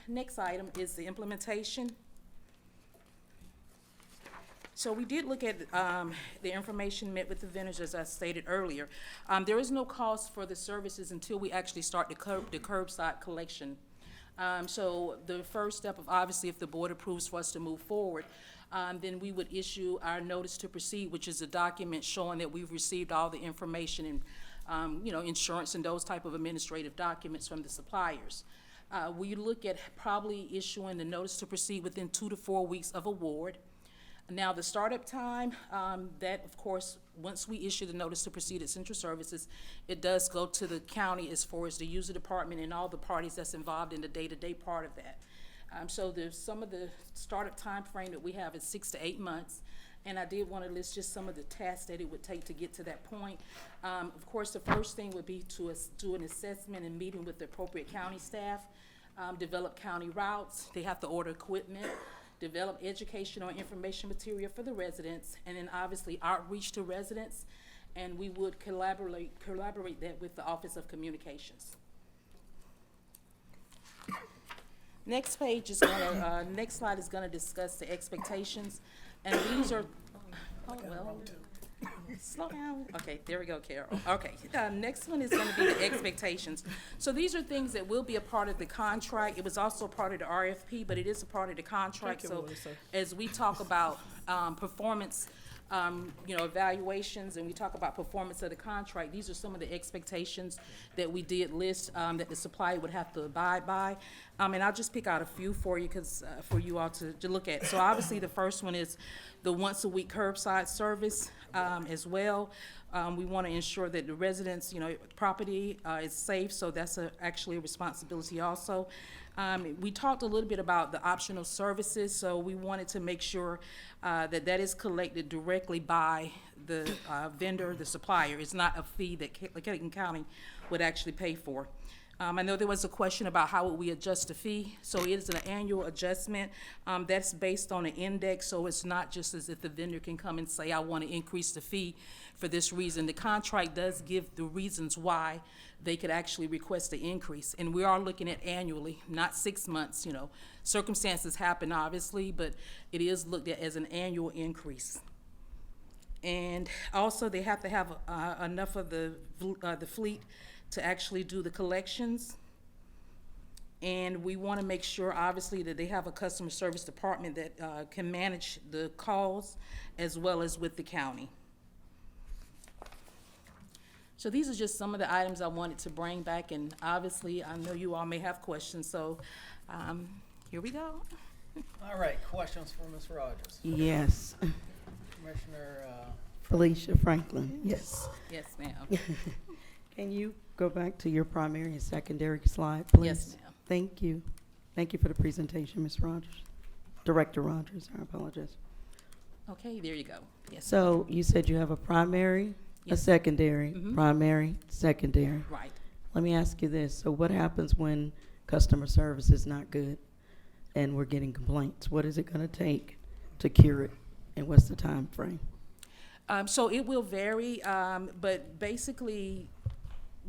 next item is the implementation. So we did look at the information met with the vendors, as I stated earlier. There is no cost for the services until we actually start the curbside collection. So the first step of, obviously, if the board approves for us to move forward, then we would issue our notice to proceed, which is a document showing that we've received all the information and, insurance and those type of administrative documents from the suppliers. We look at probably issuing the notice to proceed within 2 to 4 weeks of award. Now, the startup time, that, of course, once we issue the notice to proceed at Central Services, it does go to the county as far as the user department and all the parties that's involved in the day-to-day part of that. So there's some of the startup time frame that we have is 6 to 8 months. And I did want to list just some of the tasks that it would take to get to that point. Of course, the first thing would be to do an assessment and meeting with the appropriate county staff, develop county routes. They have to order equipment, develop educational and information material for the residents, and then obviously outreach to residents. And we would collaborate that with the Office of Communications. Next page is gonna, next slide is gonna discuss the expectations, and these are, slow down. Okay, there we go, Carol. Okay, next one is gonna be the expectations. So these are things that will be a part of the contract. It was also part of the RFP, but it is a part of the contract. Thank you, So Melissa. as we talk about, performance, evaluations, and we talk about performance of the contract, these are some of the expectations that we did list, that the supplier would have to abide by. And I'll just pick out a few for you, for you all to look at. So obviously, the first one is the once-a-week curbside service, as well. We want to ensure that the residents, property, is safe, so that's actually a responsibility also. We talked a little bit about the optional services, so we wanted to make sure that is collected directly by the vendor, the supplier. It's not a fee that Clayton County would actually pay for. I know there was a question about how would we adjust the fee. So it is an annual adjustment. That's based on an index, so it's not just as if the vendor can come and say, I want to increase the fee for this reason. The contract does give the reasons why they could actually request the increase. And we are looking at annually, not 6 months, Circumstances happen, obviously, but it is looked at as an annual increase. And also, they have to have enough of the fleet to actually do the collections. And we want to make sure, obviously, that they have a customer service department that can manage the calls as well as with the county. So these are just some of the items I wanted to bring back, and obviously, I know you all may have questions, so here we go. All right, questions for Ms. Rogers? Yes. Commissioner, Felicia Franklin, yes. Yes, ma'am. Can you go back to your primary and secondary slide, please? Yes, ma'am. Thank you. Thank you for the presentation, Ms. Rogers. Director Rogers, I apologize. Okay, there you go. Yes, So you said you have a primary, a Yes. secondary, Mhm. primary, secondary. right. Let me ask you this. So what happens when customer service is not good and we're getting complaints? What is it going to take to cure it? And what's the time frame? So it will vary, but basically,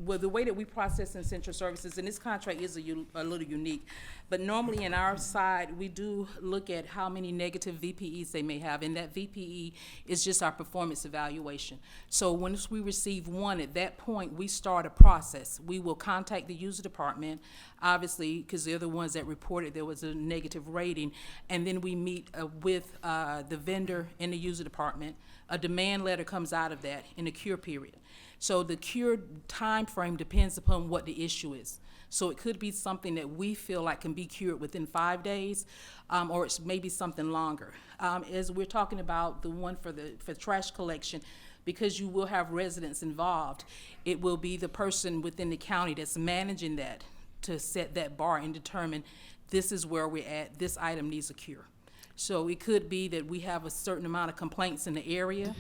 well, the way that we process in Central Services, and this contract is a little unique, but normally in our side, we do look at how many negative VPEs they may have, and that VPE is just our performance evaluation. So once we receive one, at that point, we start a process. We will contact the user department, obviously, because they're the ones that reported there was a negative rating, and then we meet with the vendor and the user department. A demand letter comes out of that in a cure period. So the cure time frame depends upon what the issue is. So it could be something that we feel like can be cured within 5 days, or it's maybe something longer. As we're talking about the one for trash collection, because you will have residents involved, it will be the person within the county that's managing that to set that bar and determine this is where we're at, this item needs a cure. So it could be that we have a certain amount of complaints in the area,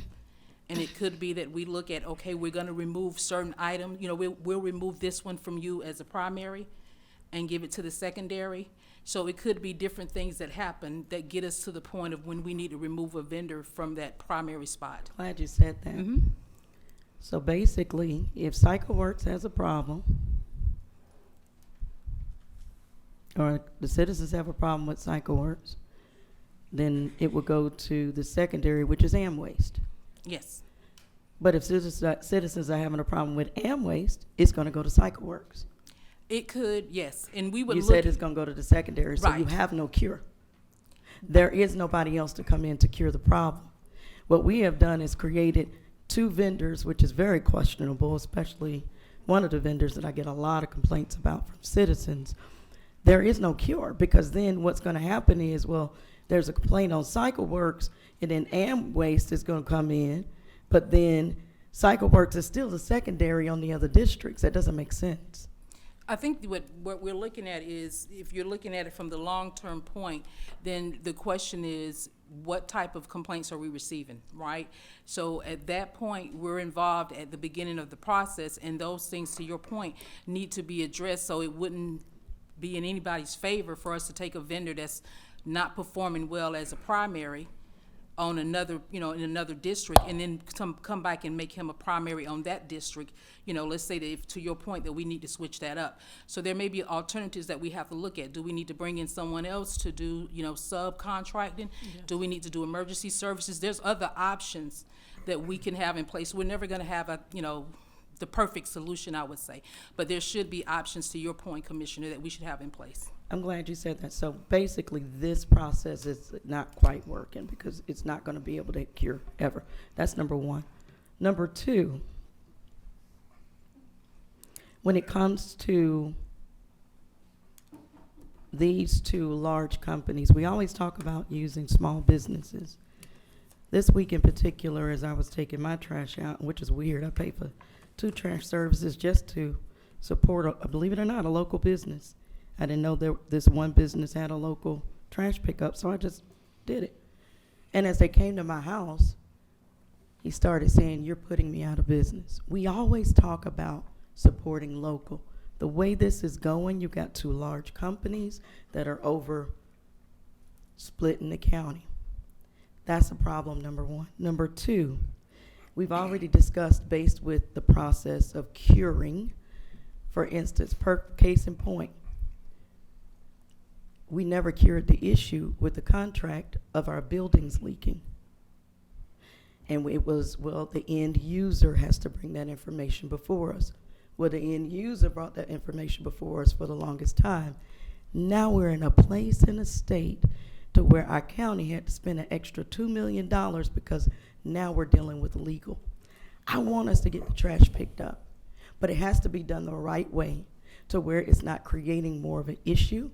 and it could be that we look at, okay, we're gonna remove certain items, we'll remove this one from you as a primary and give it to the secondary. So it could be different things that happen that get us to the point of when we need to remove a vendor from that primary spot. Glad you said that. Mhm. So basically, if CycleWorks has a problem, or the citizens have a problem with CycleWorks, then it would go to the secondary, which is Waste. Yes. But if citizens are having a problem with Waste, it's going to go to Cycle Works. It could, yes, and we would You look. said it's going to go to the secondary, so you Right. have no cure. There is nobody else to come in to cure the problem. What we have done is created 2 vendors, which is very questionable, especially one of the vendors that I get a lot of complaints about from citizens. There is no cure, because then what's going to happen is, well, there's a complaint on Cycle Works, and then Waste is going to come in, but then Cycle Works is still the secondary on the other districts. That doesn't make sense. I think what we're looking at is, if you're looking at it from the long-term point, then the question is, what type of complaints are we receiving, right? So at that point, we're involved at the beginning of the process, and those things, to your point, need to be addressed, so it wouldn't be in anybody's favor for us to take a vendor that's not performing well as a primary on another, in another district, and then come back and make him a primary on that district. Let's say that, if, to your point, that we need to switch that up. So there may be alternatives that we have to look at. Do we need to bring in someone else to do, subcontracting? Yes. Do we need to do emergency services? There's other options that we can have in place. We're never gonna have the perfect solution, I would say. But there should be options, to your point, Commissioner, that we should have in place. I'm glad you said that. So basically, this process is not quite working because it's not going to be able to cure ever. That's number one. Number two, when it comes to these 2 large companies, we always talk about using small businesses. This week in particular, as I was taking my trash out, which is weird, I pay for 2 trash services just to support, believe it or not, a local business. I didn't know this one business had a local trash pickup, so I just did it. And as they came to my house, he started saying, "You're putting me out of business." We always talk about supporting local. The way this is going, you've got 2 large companies that are over splitting the county. That's a problem, number one. Number two, we've already discussed, based with the process of curing, for instance, per case in point, we never cured the issue with the contract of our buildings leaking. And it was, well, the end user has to bring that information before us. Well, the end user brought that information before us for the longest time. Now we're in a place in a state to where our county had to spend an extra $2 million because now we're dealing with legal. I want us to get the trash picked up, but it has to be done the right way to where it's not creating more of an issue,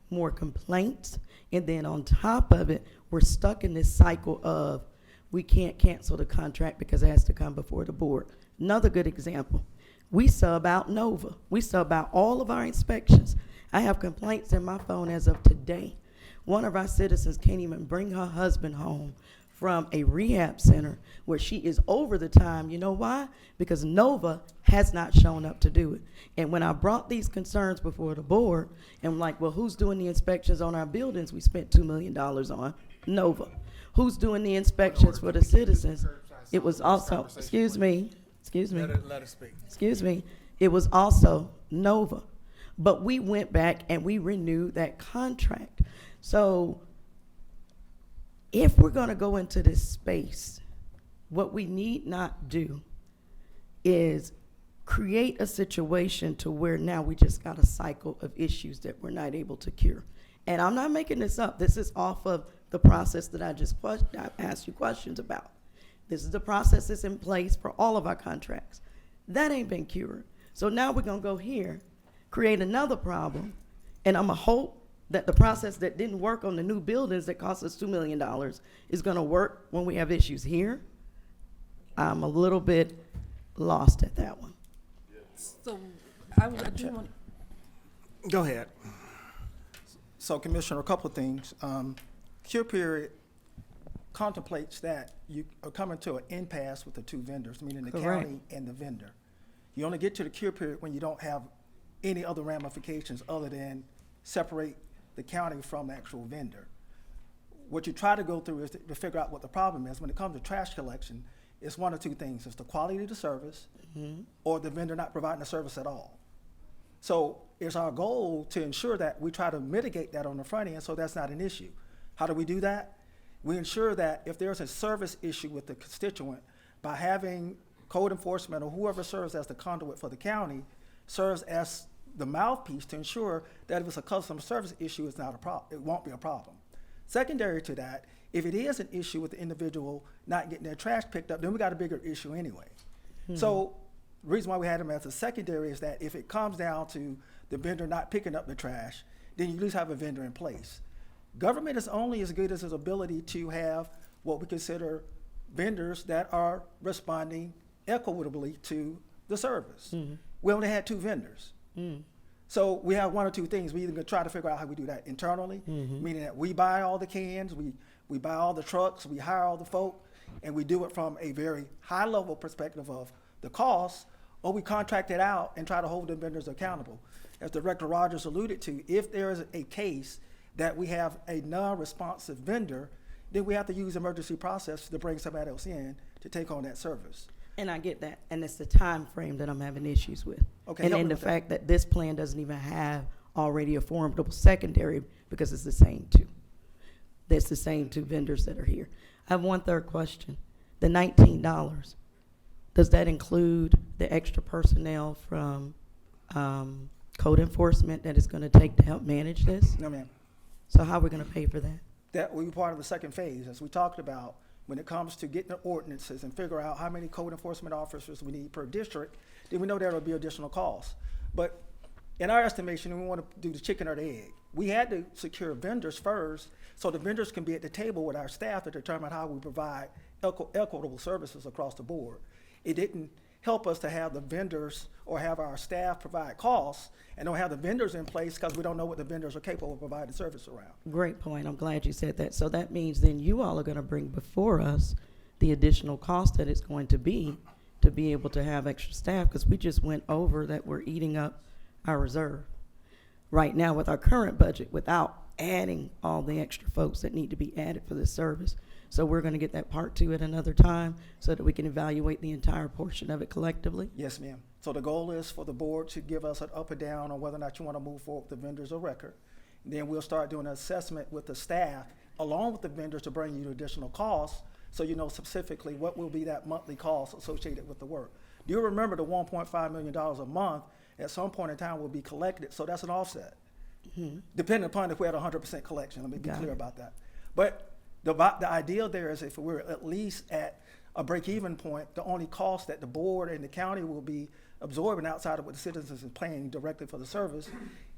more complaints, and then on top of it, we're stuck in this cycle of we can't cancel the contract because it has to come before the board. Another good example, we sub out Nova. We sub out all of our inspections. I have complaints in my phone as of today. One of our citizens can't even bring her husband home from a rehab center where she is over the time. You know why? Because Nova has not shown up to do it. And when I brought these concerns before the board, and I'm like, well, who's doing the inspections on our buildings we spent $2 million on? Nova. Who's doing the inspections for the citizens? It was also, excuse me. Let her speak. Excuse me. It was also Nova. But we went back and we renewed that contract. So if we're going to go into this space, what we need not do is create a situation to where now we just got a cycle of issues that we're not able to cure. And I'm not making this up. This is off of the process that I asked you questions about. This is the process that's in place for all of our contracts. That ain't been cured. So now we're going to go here, create another problem, and I'm going to hope that the process that didn't work on the new buildings that cost us $2 million is going to work when we have issues here. I'm a little bit lost at that one. So I do want. Go ahead. So, Commissioner, a couple of things. Cure period contemplates that you are coming to an impasse with the 2 vendors, meaning the Correct. county and the vendor. You only get to the cure period when you don't have any other ramifications other than separate the county from the actual vendor. What you try to go through is to figure out what the problem is. When it comes to trash collection, it's one of 2 things. It's the quality of the service or the vendor not providing the service at all. So it's our goal to ensure that we try to mitigate that on the front end so that's not an issue. How do we do that? We ensure that if there's a service issue with the constituent, by having code enforcement or whoever serves as the conduit for the county serves as the mouthpiece to ensure that if it's a customer service issue, it's not a problem. It won't be a problem. Secondary to that, if it is an issue with the individual not getting their trash picked up, then we got a bigger issue anyway. So the reason why we had them as a secondary is that if it comes down to the vendor not picking up the trash, then you at least have a vendor in place. Government is only as good as its ability to have what we consider vendors that are responding equitably to the service. We only had 2 vendors. So we have one or two things. We either gonna try to figure out how we do that internally, meaning that we buy all the cans, we buy all the trucks, we hire all the folk, and we do it from a very high level perspective of the cost, or we contract it out and try to hold the vendors accountable. As Director Rogers alluded to, if there is a case that we have a non-responsive vendor, then we have to use emergency process to bring somebody else in to take on that service. And I get that, and it's the time frame that I'm having issues with. Okay, And help then me the with that. fact that this plan doesn't even have already a formidable secondary because it's the same 2. That's the same 2 vendors that are here. I have one third question. The $19, does that include the extra personnel from code enforcement that it's gonna take to help manage this? No, ma'am. So how are we gonna pay for that? That will be part of the second phase, as we talked about, when it comes to getting the ordinances and figure out how many code enforcement officers we need per district, then we know there will be additional costs. But in our estimation, we want to do the chicken or the egg. We had to secure vendors first, so the vendors can be at the table with our staff to determine how we provide equitable services across the board. It didn't help us to have the vendors or have our staff provide costs and don't have the vendors in place because we don't know what the vendors are capable of providing service around. Great point. I'm glad you said that. So that means then you all are gonna bring before us the additional cost that it's going to be able to have extra staff, because we just went over that we're eating up our reserve right now with our current budget without adding all the extra folks that need to be added for this service. So we're gonna get that part 2 at another time so that we can evaluate the entire portion of it collectively? Yes, ma'am. So the goal is for the board to give us an up or down on whether or not you want to move forward with the vendors of record. And then we'll start doing an assessment with the staff along with the vendors to bring you additional costs, so you know specifically what will be that monthly cost associated with the work. Do you remember the $1.5 million a month at some point in time will be collected? So that's an offset, depending upon if we had 100% collection. Let me be Got clear it. about that. But the idea there is if we're at least at a break-even point, the only cost that the board and the county will be absorbing outside of what the citizens are paying directly for the service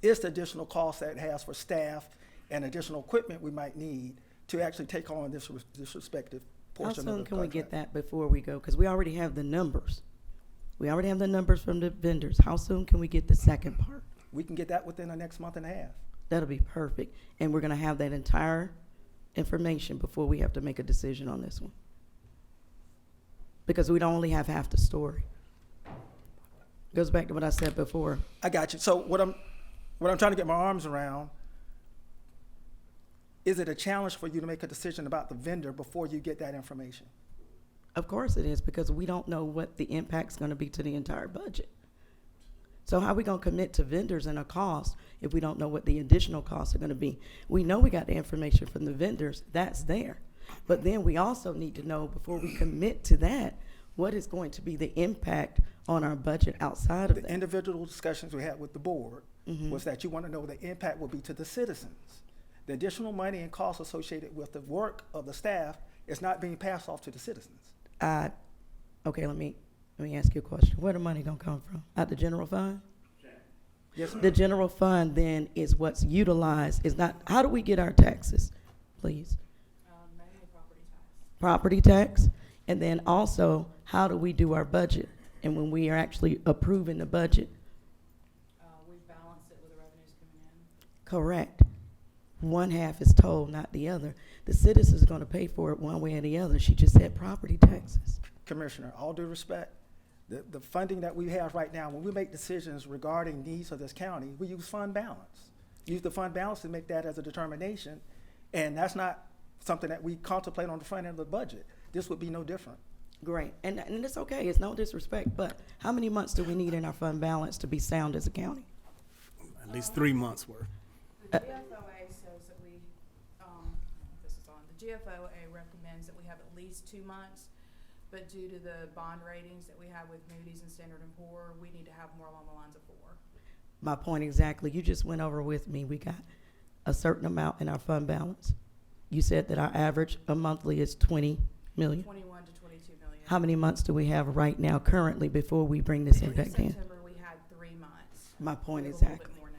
is the additional cost that it has for staff and additional equipment we might need to actually take on this respective How portion of the soon can we get contract. that before we go? Because we already have the numbers. We already have the numbers from the vendors. How soon can we get the second part? We can get that within the next month and a half. That'll be perfect. And we're gonna have that entire information before we have to make a decision on this one. Because we don't only have half the story. Goes back to what I said before. I got you. So what I'm trying to get my arms around, is it a challenge for you to make a decision about the vendor before you get that information? Of course it is, because we don't know what the impact's gonna be to the entire budget. So how are we gonna commit to vendors and a cost if we don't know what the additional costs are gonna be? We know we got the information from the vendors, that's there. But then we also need to know, before we commit to that, what is going to be the impact on our budget outside of The that? individual discussions we had with the board was that you want to know what the impact will be to the citizens. The additional money and costs associated with the work of the staff is not being passed off to the citizens. Okay, let me ask you a question. Where the money gonna come from? Out the general fund? Yes, ma'am. The general fund then is what's utilized, is not, how do we get our taxes, please? Mainly property tax. Property tax, and then also, how do we do our budget? And when we are actually approving the budget, We balance it with the revenues coming in. correct. One half is told, not the other. The citizens are gonna pay for it one way or the other. She just said property taxes. Commissioner, all due respect, the funding that we have right now, when we make decisions regarding needs of this county, we use fund balance. Use the fund balance to make that as a determination, and that's not something that we contemplate on the front end of the budget. This would be no different. Great, and it's okay, it's no disrespect, but how many months do we need in our fund balance to be sound as a county? At least 3 months worth. The DFOA says that we GFOA recommends that we have at least 2 months, but due to the bond ratings that we have with Moody's and Standard & Poor, we need to have more along the lines of 4. My point exactly. You just went over with me. We got a certain amount in our fund balance. You said that our average a monthly is 20 million. 21 to 22 million. How many months do we have right now currently before we bring this In impact in? September, we had 3 months. My point We have a little exactly. bit more now.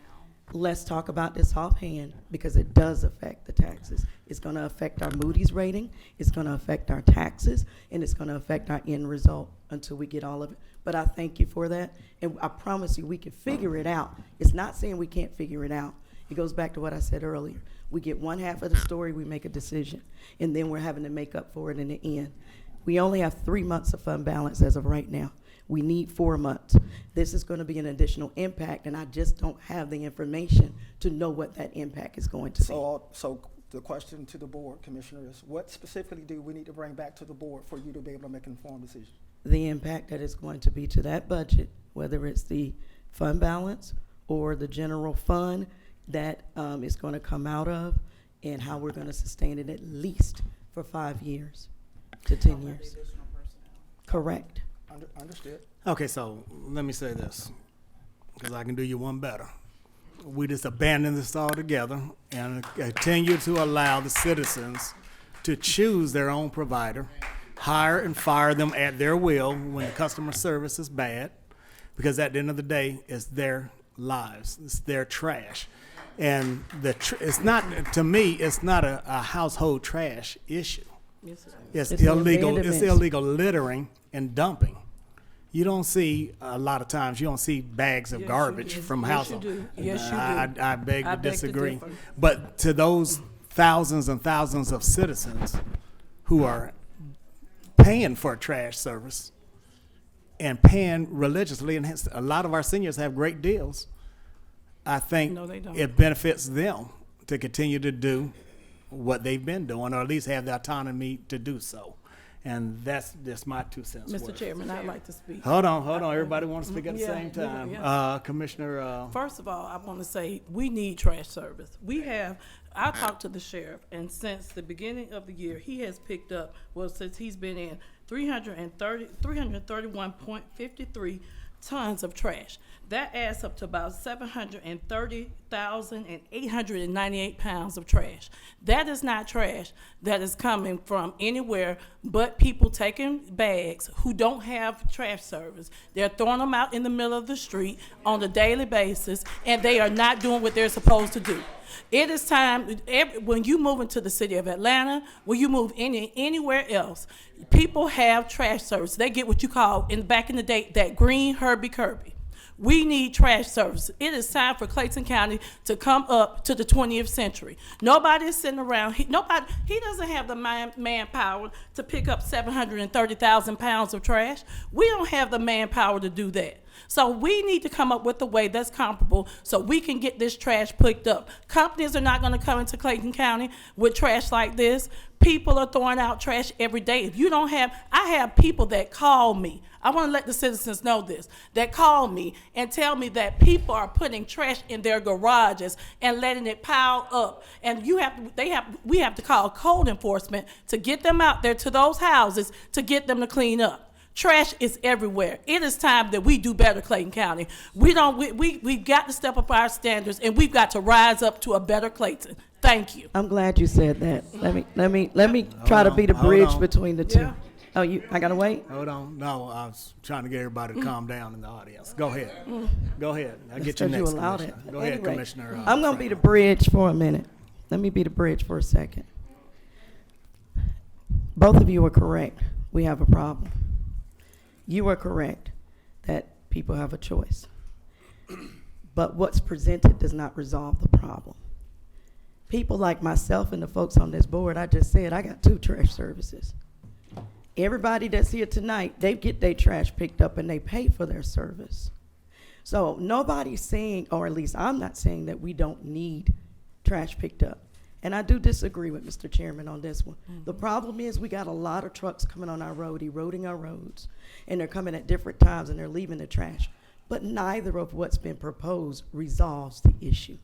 Let's talk about this offhand because it does affect the taxes. It's going to affect our Moody's rating, it's going to affect our taxes, and it's going to affect our end result until we get all of it. But I thank you for that, and I promise you we can figure it out. It's not saying we can't figure it out. It goes back to what I said earlier. We get one half of the story, we make a decision, and then we're having to make up for it in the end. We only have 3 months of fund balance as of right now. We need 4 months. This is going to be an additional impact, and I just don't have the information to know what that impact is going to be. So the question to the board, Commissioner, is what specifically do we need to bring back to the board for you to be able to make an informed decision? The impact that is going to be to that budget, whether it's the fund balance or the general fund that is going to come out of, and how we're going to sustain it at least for 5 years to 10 years. Additional personnel. Correct. Understood. Okay, so let me say this, because I can do you one better. We just abandon this altogether and continue to allow the citizens to choose their own provider, hire and fire them at their will when the customer service is bad, because at the end of the day, it's their lives, it's their trash. And it's not, to me, it's not a household trash issue. Yes, sir. It's It's illegal. It's abandonments. illegal littering and dumping. You don't see a lot of times. You don't see bags of Yes, you garbage do. from Yes, households. you do. Yes, you do. I beg I to beg to disagree. differ. But to those thousands and thousands of citizens who are paying for a trash service and paying religiously, and hence a lot of our seniors have great deals, I think No, they don't. it benefits them to continue to do what they've been doing, or at least have the autonomy to do so. And that's just my 2 cents Mr. worth. Chairman, I'd like to speak. Hold on. Everybody wants to speak at the Yeah, same yeah, time. yeah. Commissioner, First of all, I want to say we need trash service. I talked to the sheriff, and since the beginning of the year, he has picked up, since he's been in, 331.53 tons of trash. That adds up to about 730,898 pounds of trash. That is not trash that is coming from anywhere but people taking bags who don't have trash service. They're throwing them out in the middle of the street on a daily basis, and they are not doing what they're supposed to do. It is time, when you move into the city of Atlanta, when you move anywhere else, people have trash service. They get what you call, back in the day, that green Herbie Kirby. We need trash service. It is time for Clayton County to come up to the 20th century. Nobody is sitting around. He doesn't have the manpower to pick up 730,000 pounds of trash. We don't have the manpower to do that. So we need to come up with a way that's comparable so we can get this trash picked up. Companies are not going to come into Clayton County with trash like this. People are throwing out trash every day. If you don't have, I have people that call me. I want to let the citizens know this, that call me and tell me that people are putting trash in their garages and letting it pile up. And we have to call code enforcement to get them out there to those houses to get them to clean up. Trash is everywhere. It is time that we do better, Clayton County. We've got to step up our standards, and we've got to rise up to a better Clayton. Thank you. I'm glad you said that. Let me try to be the Hold bridge on. between the two. Yeah. Oh, I gotta wait? hold on. No, I was trying to get everybody to calm down in the audience. Go ahead. Go ahead. I'll get you Because you next, allowed it. Commissioner. Go ahead, Anyway, Commissioner. I'm gonna be the bridge for a minute. Let me be the bridge for a second. Both of you are correct. We have a problem. You are correct that people have a choice. But what's presented does not resolve the problem. People like myself and the folks on this board, I just said, I got 2 trash services. Everybody that's here tonight, they get their trash picked up and they pay for their service. So nobody's saying, or at least I'm not saying, that we don't need trash picked up. And I do disagree with Mr. Chairman on this one. The problem is we got a lot of trucks coming on our road, eroding our roads, and they're coming at different times and they're leaving the trash. But neither of what's been proposed resolves the issue.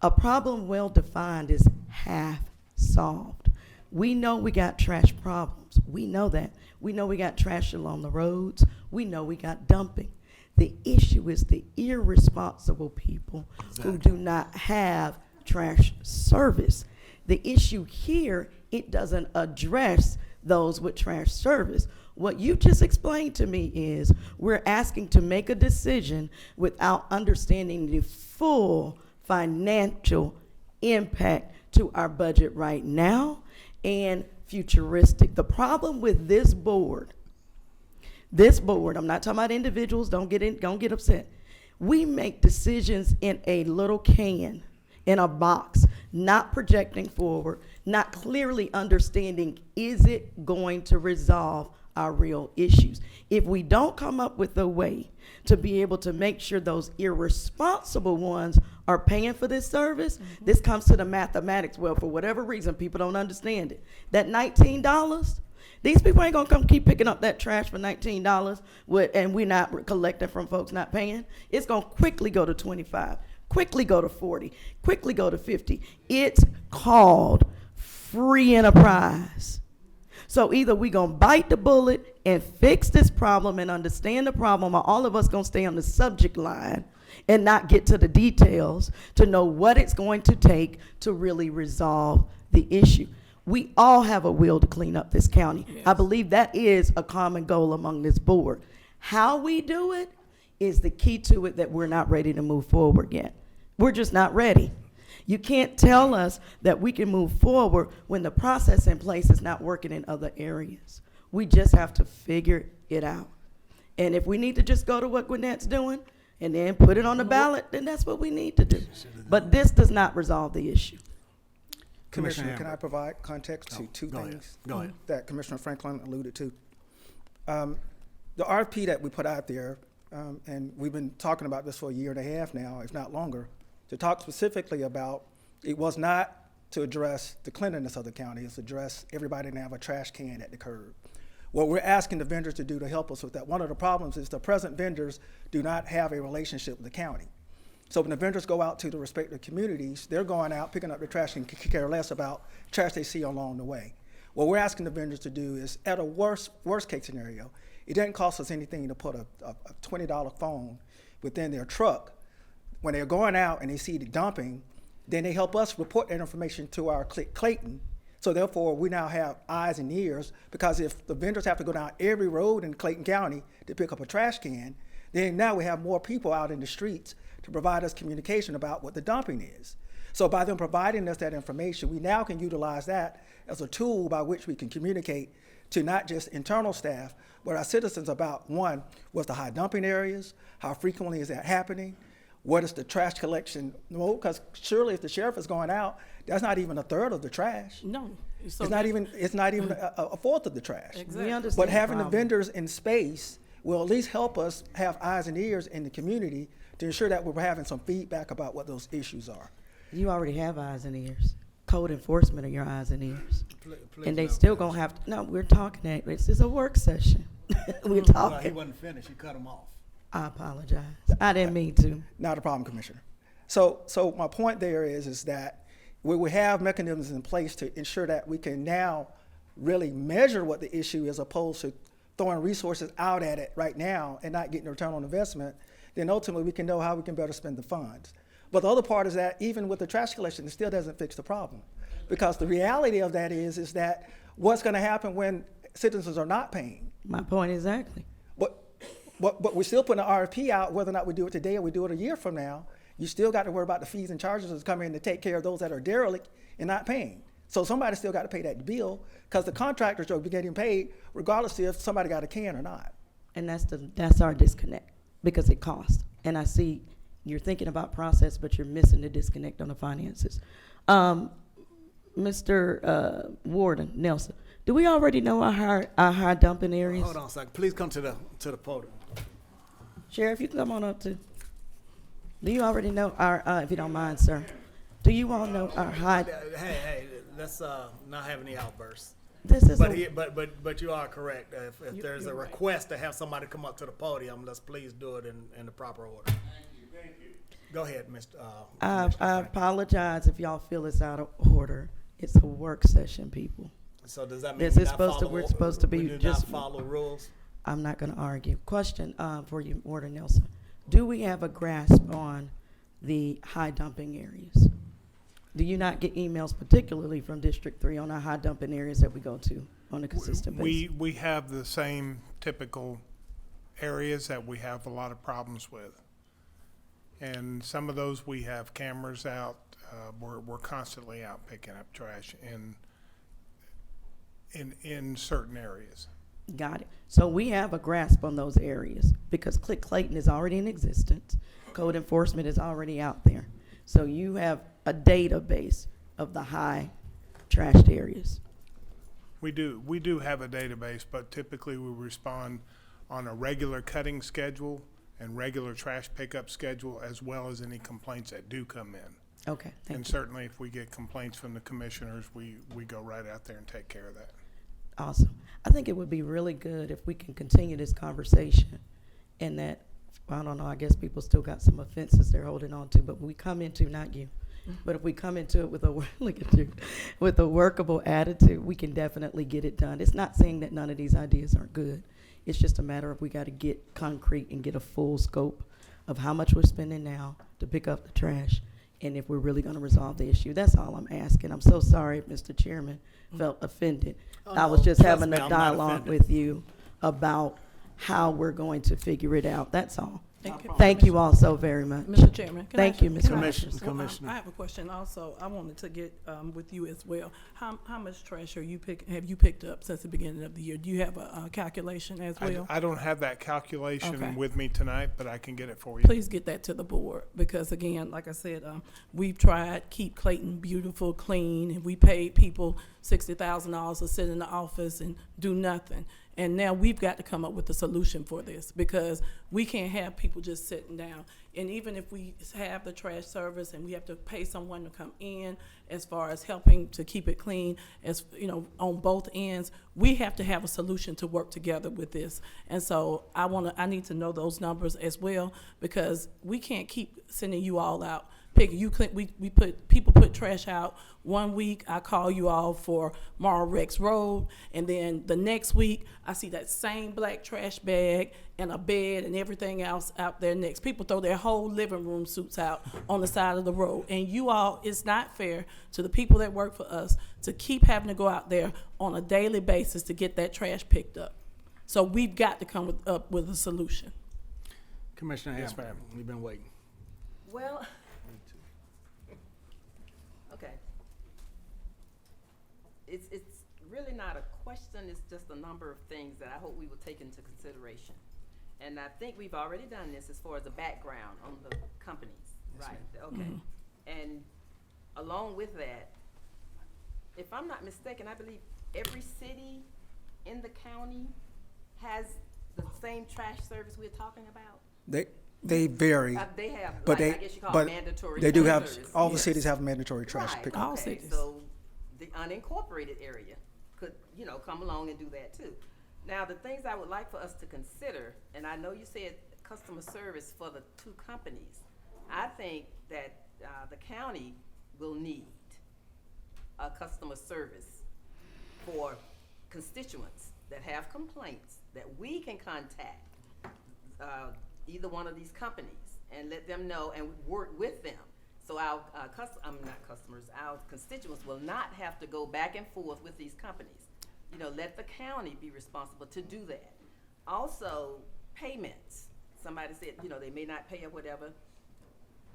A problem well defined is half solved. We know we got trash problems. We know that. We know we got trash along the roads. We know we got dumping. The issue is the irresponsible people who do not have trash service. The issue here, it doesn't address those with trash service. What you just explained to me is we're asking to make a decision without understanding the full financial impact to our budget right now and futuristic. The problem with this board, I'm not talking about individuals, don't get upset. We make decisions in a little can, in a box, not projecting forward, not clearly understanding, is it going to resolve our real issues? If we don't come up with a way to be able to make sure those irresponsible ones are paying for this service, this comes to the mathematics. Well, for whatever reason, people don't understand it. That $19, these people ain't gonna come keep picking up that trash for $19 and we're not collecting from folks not paying. It's gonna quickly go to 25, quickly go to 40, quickly go to 50. It's called free enterprise. So either we gonna bite the bullet and fix this problem and understand the problem, or all of us gonna stay on the subject line and not get to the details to know what it's going to take to really resolve the issue. We all have a will to clean up this county. Yes. I believe that is a common goal among this board. How we do it is the key to it that we're not ready to move forward yet. We're just not ready. You can't tell us that we can move forward when the process in place is not working in other areas. We just have to figure it out. And if we need to just go to what Gwinnett's doing and then put it on the ballot, then that's what we need to do. But this does not resolve the issue. Commissioner, can I provide context to two things that Commissioner Franklin alluded to? The RFP that we put out there, and we've been talking about this for a year and a half now, if not longer, to talk specifically about, it was not to address the cleanliness of the county, it's to address everybody to have a trash can at the curb. What we're asking the vendors to do to help us with that, one of the problems is the present vendors do not have a relationship with the county. So when the vendors go out to the respective communities, they're going out, picking up the trash and care less about trash they see along the way. What we're asking the vendors to do is, at a worst case scenario, it doesn't cost us anything to put a $20 phone within their truck. When they're going out and they see the dumping, then they help us report that information to our Clayton. So therefore, we now have eyes and ears, because if the vendors have to go down every road in Clayton County to pick up a trash can, then now we have more people out in the streets to provide us communication about what the dumping is. So by them providing us that information, we now can utilize that as a tool by which we can communicate to not just internal staff, but our citizens about, one, what's the high dumping areas, how frequently is that happening, what is the trash collection? No, because surely if the sheriff is going out, that's not even a third of the trash. No. So it's not even a fourth of the trash. Exactly. We understand But having the the problem. vendors in space will at least help us have eyes and ears in the community to ensure that we're having some feedback about what those issues are. You already have eyes and ears. Code enforcement are your eyes and ears. Please And they no. still gonna have to, no, we're talking, this is a work session. We're No, he talking. wasn't finished, you cut him off. I apologize. I didn't mean to. Not a problem, Commissioner. So my point there is that we have mechanisms in place to ensure that we can now really measure what the issue is, opposed to throwing resources out at it right now and not getting a return on investment. Then ultimately we can know how we can better spend the funds. But the other part is that even with the trash collection, it still doesn't fix the problem. Because the reality of that is that what's gonna happen when citizens are not paying? My point exactly. But we're still putting an RFP out, whether or not we do it today or we do it a year from now. You still got to worry about the fees and charges that's coming in to take care of those that are derelict and not paying. So somebody still got to pay that bill, because the contractors are getting paid regardless if somebody got a can or not. And that's our disconnect, because it costs. And I see you're thinking about process, but you're missing the disconnect on the finances. Mr. Warden Nelson, do we already know our high dumping areas? Hold on a second, please come to the podium. Sheriff, you can come on up too. Do you already know our, if you don't mind, sir, do you all know our high? Hey, let's not have any outbursts. This is But you are correct. If there's a request to have somebody come up to the podium, let's please do it in the proper order. Thank you. Go ahead, Mr. I apologize if y'all feel it's out of order. It's a work session, people. So does that mean This we is not supposed to, follow- we're supposed to we be do not just, follow rules? I'm not gonna argue. Question, for you, Warden Nelson. Do we have a grasp on the high dumping areas? Do you not get emails particularly from District 3 on our high dumping areas that we go to on a consistent basis? We have the same typical areas that we have a lot of problems with. And some of those we have cameras out, we're constantly out picking up trash in certain areas. Got it. So we have a grasp on those areas because Clayton is already in existence. Code enforcement is already out there. So you have a database of the high trashed areas. We do have a database, but typically we respond on a regular cutting schedule and regular trash pickup schedule, as well as any complaints that do come in. Okay, thank And you. certainly if we get complaints from the commissioners, we go right out there and take care of that. Awesome. I think it would be really good if we can continue this conversation and that, I don't know, I guess people still got some offenses they're holding on to, but we come into, not you, but if we come into it with a, look at you, with a workable attitude, we can definitely get it done. It's not saying that none of these ideas aren't good. It's just a matter of we got to get concrete and get a full scope of how much we're spending now to pick up the trash and if we're really going to resolve the issue. That's all I'm asking. I'm so sorry if Mr. Chairman felt offended. Oh, I was no, just trust having me, a I'm not dialogue offended. with you about how we're going to figure it out. That's all. Thank you. Thank you all so very much. Mr. Chairman. can I Thank ask you, Ms. can I- Rogers. well, Commissioner. I have a question also. I wanted to get with you as well. How much trash have you picked up since the beginning of the year? Do you have a calculation as well? I don't have that calculation Okay. with me tonight, but I can get it for you. Please get that to the board, because again, like I said, we've tried keep Clayton beautiful, clean, and we paid people $60,000 to sit in the office and do nothing. And now we've got to come up with a solution for this, because we can't have people just sitting down. And even if we have the trash service and we have to pay someone to come in as far as helping to keep it clean, as you know, on both ends, we have to have a solution to work together with this. And so I need to know those numbers as well, because we can't keep sending you all out. People put trash out 1 week. I call you all for Marl Rex Road, and then the next week I see that same black trash bag and a bed and everything else out there next. People throw their whole living room suits out on the side of the road, and you all, it's not fair to the people that work for us to keep having to go out there on a daily basis to get that trash picked up. So we've got to come up with a solution. Commissioner Yes, Hammer, ma'am. we've been waiting. Well, okay. It's really not a question, it's just a number of things that I hope we will take into consideration. And I think we've already done this as far as the background on the companies, right? Okay. And along with that, if I'm not mistaken, I believe every city in the county has the same trash service we're talking about? They vary, They have, but like, I guess you call it but mandatory they do trash have, service. all the Yes. cities have mandatory trash Right, pickup. All okay, cities. so the unincorporated area could, come along and do that too. Now, the things I would like for us to consider, and I know you said customer service for the two companies. I think that the county will need a customer service for constituents that have complaints that we can contact either one of these companies and let them know and work with them. So our our constituents will not have to go back and forth with these companies. Let the county be responsible to do that. Also, payments. Somebody said, they may not pay or whatever.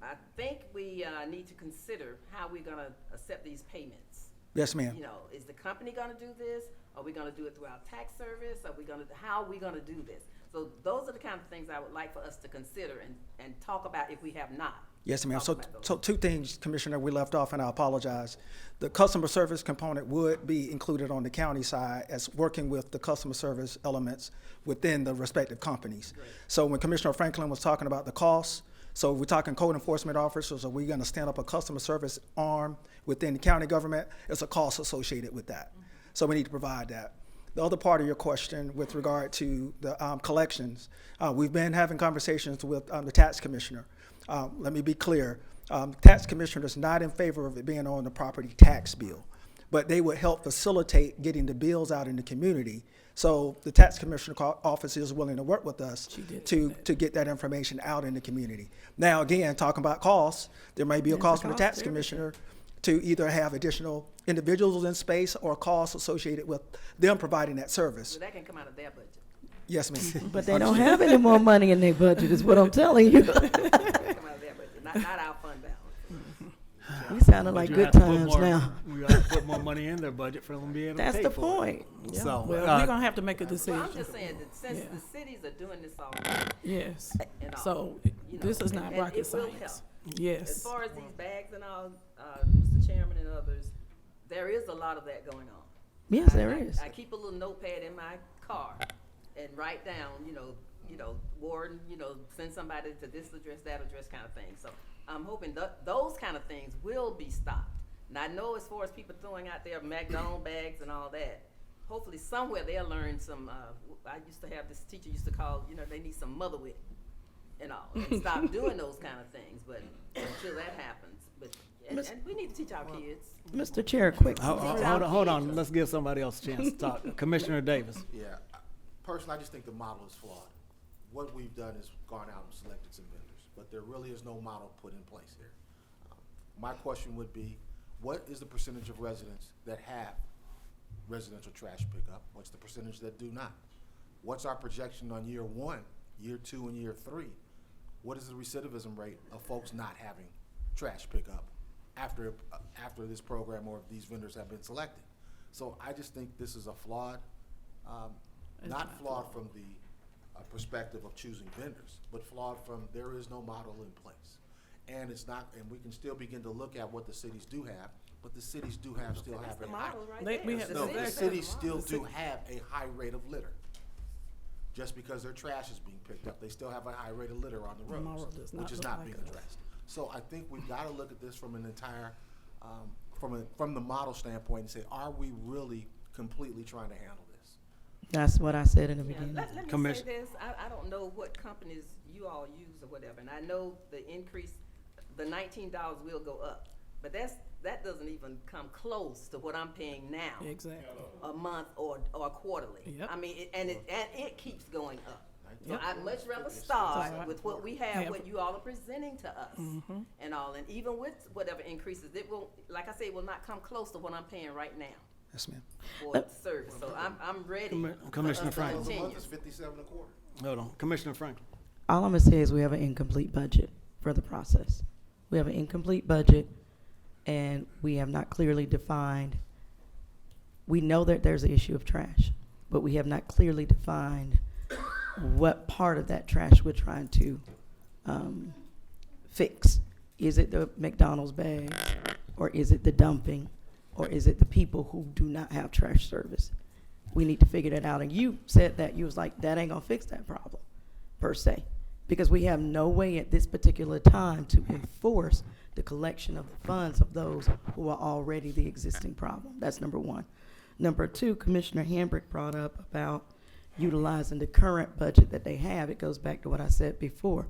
I think we need to consider how we're gonna accept these payments. Yes, ma'am. Is the company gonna do this? Are we gonna do it through our tax service? How are we gonna do this? So those are the kind of things I would like for us to consider and talk about if we have not. Yes, ma'am. talked So, about those. so two things, Commissioner, we left off, and I apologize. The customer service component would be included on the county side as working with the customer service elements within the respective companies. Great. So when Commissioner Franklin was talking about the costs, so we're talking code enforcement officers, are we gonna stand up a customer service arm within the county government? There's a cost associated with that. So we need to provide that. The other part of your question with regard to the collections, we've been having conversations with the tax commissioner. Let me be clear, tax commissioner is not in favor of it being on the property tax bill. but they would help facilitate getting the bills out in the community. So the tax commissioner office is willing to work with us to get that information out in the community. Now, again, talking about costs, there may be a cost for the tax commissioner to either have additional individuals in space or costs associated with them providing that service. So that can come out of their budget. Yes, ma'am. But they don't have any more money in their budget, is what I'm telling you. That can come out of their budget, not our fund balance. We sounding But like you good have to put times more- now. We got to put more money in their budget for them to be able to That's pay the for point. it. Yeah. So, Well, we're gonna have to make a decision. Well, I'm just saying that since the cities are doing this already, Yes. and all, So you know, this is not and rocket it will help. science. As Yes. far as these bags and all, Mr. Chairman and others, there is a lot of that going on. Yes, there is. I keep a little notepad in my car and write down, Warden, send somebody to this address, that address kind of thing. So I'm hoping those kind of things will be stopped. And I know as far as people throwing out their McDonald's bags and all that, hopefully somewhere they'll learn some, I used to have this teacher used to call, they need some mother wit and all, and stop doing those kind of things, but until that happens, and we need to teach our kids. Mr. Chair, quick. hold on. Let's give somebody else a chance to talk. Commissioner Davis. Yeah, personally, I just think the model is flawed. What we've done is gone out and selected some vendors, but there really is no model put in place here. My question would be, what is the percentage of residents that have residential trash pickup? What's the percentage that do not? What's our projection on year 1, year 2, and year 3? What is the recidivism rate of folks not having trash pickup after this program or these vendors have been selected? So I just think this is a flawed, not flawed from the perspective of choosing vendors, but flawed from there is no model in place. And it's not, and we can still begin to look at what the cities do have, but the cities do have, still have The a high. model right They- there. we have- No, Exactly. the cities still do have a high rate of litter. Just because their trash is being picked up, they still have a high rate of litter on the Tomorrow roads, does not which is look not like being us. addressed. So I think we've got to look at this from an entire, from the model standpoint and say, are we really completely trying to handle this? That's what I said in the Yeah, beginning. let me say Commission- this, I don't know what companies you all use or whatever, and I know the increase, the $19 will go up, but that doesn't even come close to what I'm paying now. Exactly. A month or quarterly. Yep. I mean, it keeps going up. So Yep. I'd much rather start Right. with what we have, Have- what you all are presenting to us and all, and even with whatever increases, it will, like I say, it will not come close to what I'm paying right now Yes, ma'am. for service. So I'm ready. Commissioner for us to Franklin. A continue. month is 57 a quarter. Hold on. Commissioner Franklin. All I'm gonna say is we have an incomplete budget for the process. We have an incomplete budget, and we have not clearly defined. We know that there's an issue of trash, but we have not clearly defined what part of that trash we're trying to fix. Is it the McDonald's bag, or is it the dumping, or is it the people who do not have trash service? We need to figure that out. And you said that, you was like, that ain't gonna fix that problem, per se, because we have no way at this particular time to enforce the collection of the funds of those who are already the existing problem. That's number one. Number two, Commissioner Hambrick brought up about utilizing the current budget that they have. It goes back to what I said before.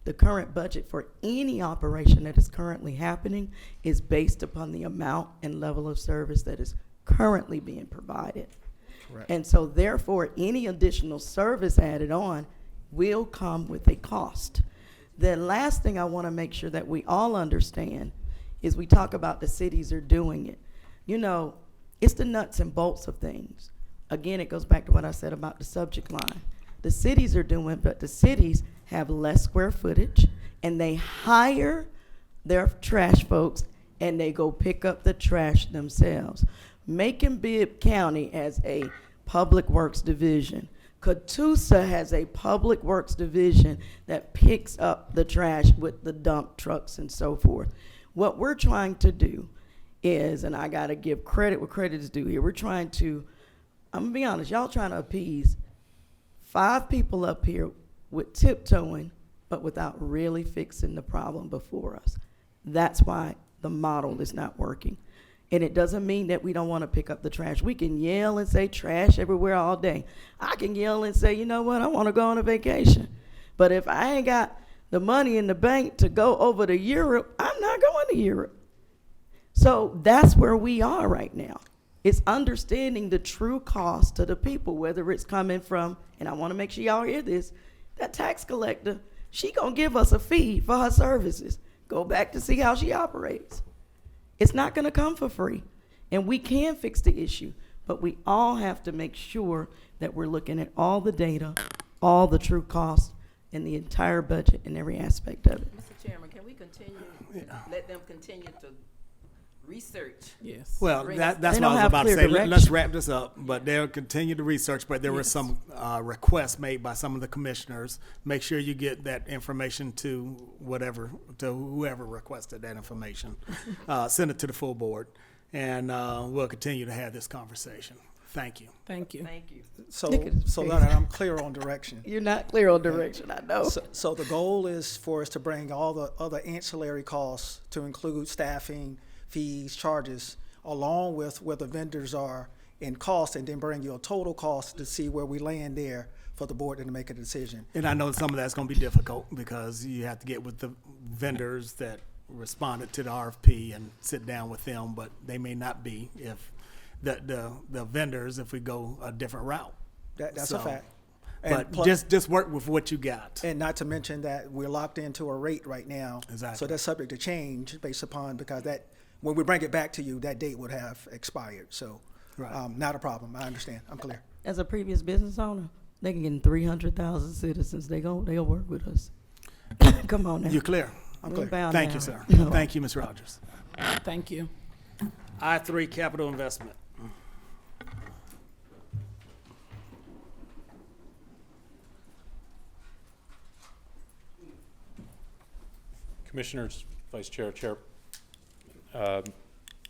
The current budget for any operation that is currently happening is based upon the amount and level of service that is currently being provided. Correct. And so therefore, any additional service added on will come with a cost. The last thing I want to make sure that we all understand is we talk about the cities are doing it. You know, it's the nuts and bolts of things. Again, it goes back to what I said about the subject line. The cities are doing, but the cities have less square footage, and they hire their trash folks, and they go pick up the trash themselves. Macon-Bibb County has a public works division. Catoosa has a public works division that picks up the trash with the dump trucks and so forth. What we're trying to do is, and I gotta give credit where credit is due here, we're trying to, I'm gonna be honest, y'all trying to appease 5 people up here with tiptoeing, but without really fixing the problem before us. That's why the model is not working. And it doesn't mean that we don't want to pick up the trash. We can yell and say trash everywhere all day. I can yell and say, you know what, I want to go on a vacation. But if I ain't got the money in the bank to go over to Europe, I'm not going to Europe. So that's where we are right now. It's understanding the true cost to the people, whether it's coming from, and I want to make sure y'all hear this, that tax collector, she gonna give us a fee for her services. Go back to see how she operates. It's not gonna come for free. And we can fix the issue, but we all have to make sure that we're looking at all the data, all the true costs, and the entire budget and every aspect of it. Mr. Chairman, can we continue, let them continue to research? Yes. Well, Bring that's They what I don't was have about to clear say. Let's direction. wrap this up, but they'll continue to research, but there were some requests made by some of the commissioners. Make sure you get that information to whoever requested that information. Send it to the full board, and we'll continue to have this conversation. Thank you. Thank you. Thank you. So, Look at his so face. Leonard, I'm clear on direction. You're not clear on direction, I know. So the goal is for us to bring all the other ancillary costs to include staffing, fees, charges, along with where the vendors are in cost, and then bring you a total cost to see where we land there for the board to make a decision. And I know some of that's going to be difficult because you have to get with the vendors that responded to the RFP and sit down with them, but they may not be if the vendors if we go a different route. That's a So, fact. But plus- just work with what you got. And not to mention that we're locked into a rate right now. Exactly. So that's subject to change based upon, because that, when we bring it back to you, that date would have expired. So, Right. not a problem. I understand. I'm clear. As a previous business owner, they can get 300,000 citizens. They'll work with us. Come on now. You're clear. I'm We'll clear. bow Thank down. you, sir. No. Thank you, Ms. Rogers. Thank you. I3 Capital Investment. Commissioners, Vice Chair,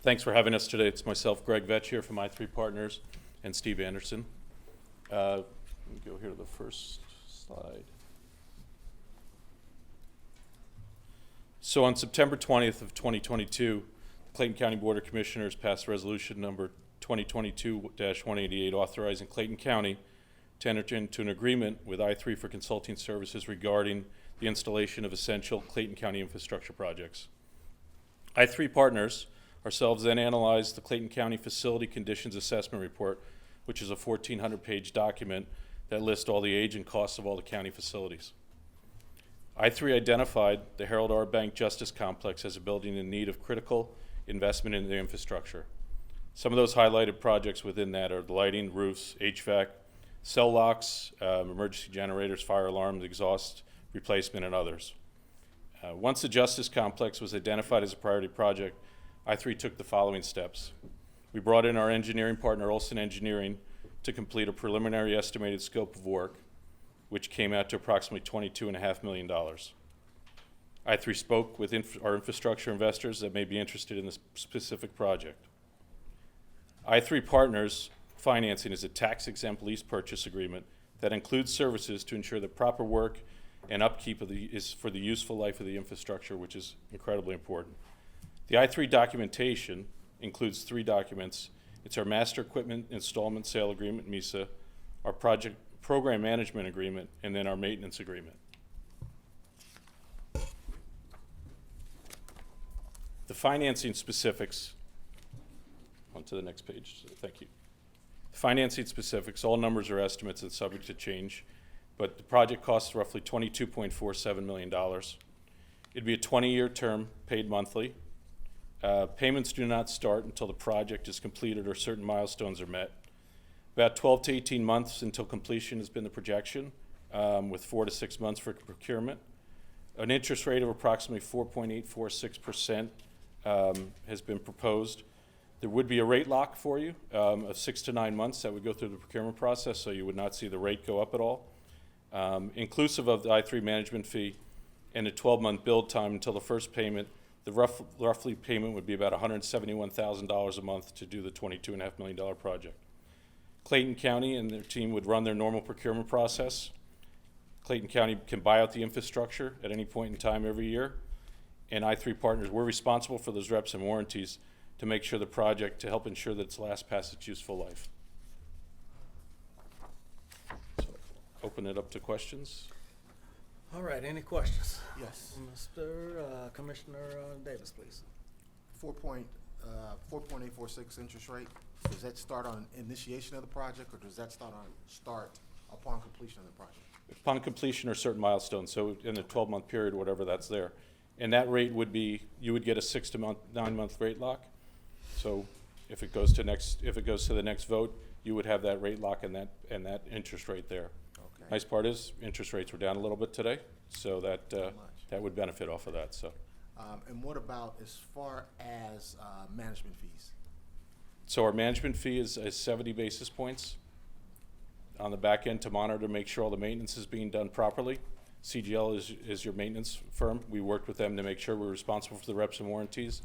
thanks for having us today. It's myself, Greg Vetch here from I3 Partners, and Steve Anderson. Let me go here to the first slide. So on September 20th of 2022, the Clayton County Board of Commissioners passed resolution number 2022-188 authorizing Clayton County to enter into an agreement with I3 for consulting services regarding the installation of essential Clayton County infrastructure projects. I3 Partners ourselves then analyzed the Clayton County Facility Conditions Assessment Report, which is a 1,400-page document that lists all the age and costs of all the county facilities. I3 identified the Harold R. Bank Justice Complex as a building in need of critical investment in the infrastructure. Some of those highlighted projects within that are the lighting, roofs, HVAC, cell locks, emergency generators, fire alarms, exhaust replacement, and others. Once the Justice Complex was identified as a priority project, I3 took the following steps. We brought in our engineering partner, Olson Engineering, to complete a preliminary estimated scope of work, which came out to approximately $22.5 million. I3 spoke with our infrastructure investors that may be interested in this specific project. I3 Partners financing is a tax-exempt lease purchase agreement that includes services to ensure the proper work and upkeep is for the useful life of the infrastructure, which is incredibly important. The I3 documentation includes 3 documents. It's our Master Equipment Installment Sale Agreement, MISA, our Project Program Management Agreement, and then our Maintenance Agreement. The financing specifics, on to the next page, thank you. Financing specifics, all numbers are estimates and subject to change, but the project costs roughly $22.47 million. It'd be a 20-year term, paid monthly. Payments do not start until the project is completed or certain milestones are met. About 12 to 18 months until completion has been the projection, with 4 to 6 months for procurement. An interest rate of approximately 4.846% has been proposed. There would be a rate lock for you of 6 to 9 months that would go through the procurement process, so you would not see the rate go up at all. Inclusive of the I3 management fee and a 12-month build time until the first payment, the roughly payment would be about $171,000 a month to do the $22.5 million project. Clayton County and their team would run their normal procurement process. Clayton County can buy out the infrastructure at any point in time every year. And I3 Partners, we're responsible for those reps and warranties to make sure the project, to help ensure that it's lasts past its useful life. So, open it up to questions. All right, any questions? Yes. Mr. Commissioner Davis, please. 4.0 4.846 interest rate, does that start on initiation of the project, or does that start upon completion of the project? Upon completion or certain milestones, so in a 12-month period, whatever that's there. And that rate would be, you would get a 6 to 9 month rate lock. So if it goes to the next vote, you would have that rate lock and that interest rate there. Okay. Nice part is, interest rates were down a little bit today, so that would benefit off of that, so. And what about as far as management fees? So our management fee is 70 basis points on the back end to monitor, to make sure all the maintenance is being done properly. CGL is your maintenance firm. We worked with them to make sure we're responsible for the reps and warranties.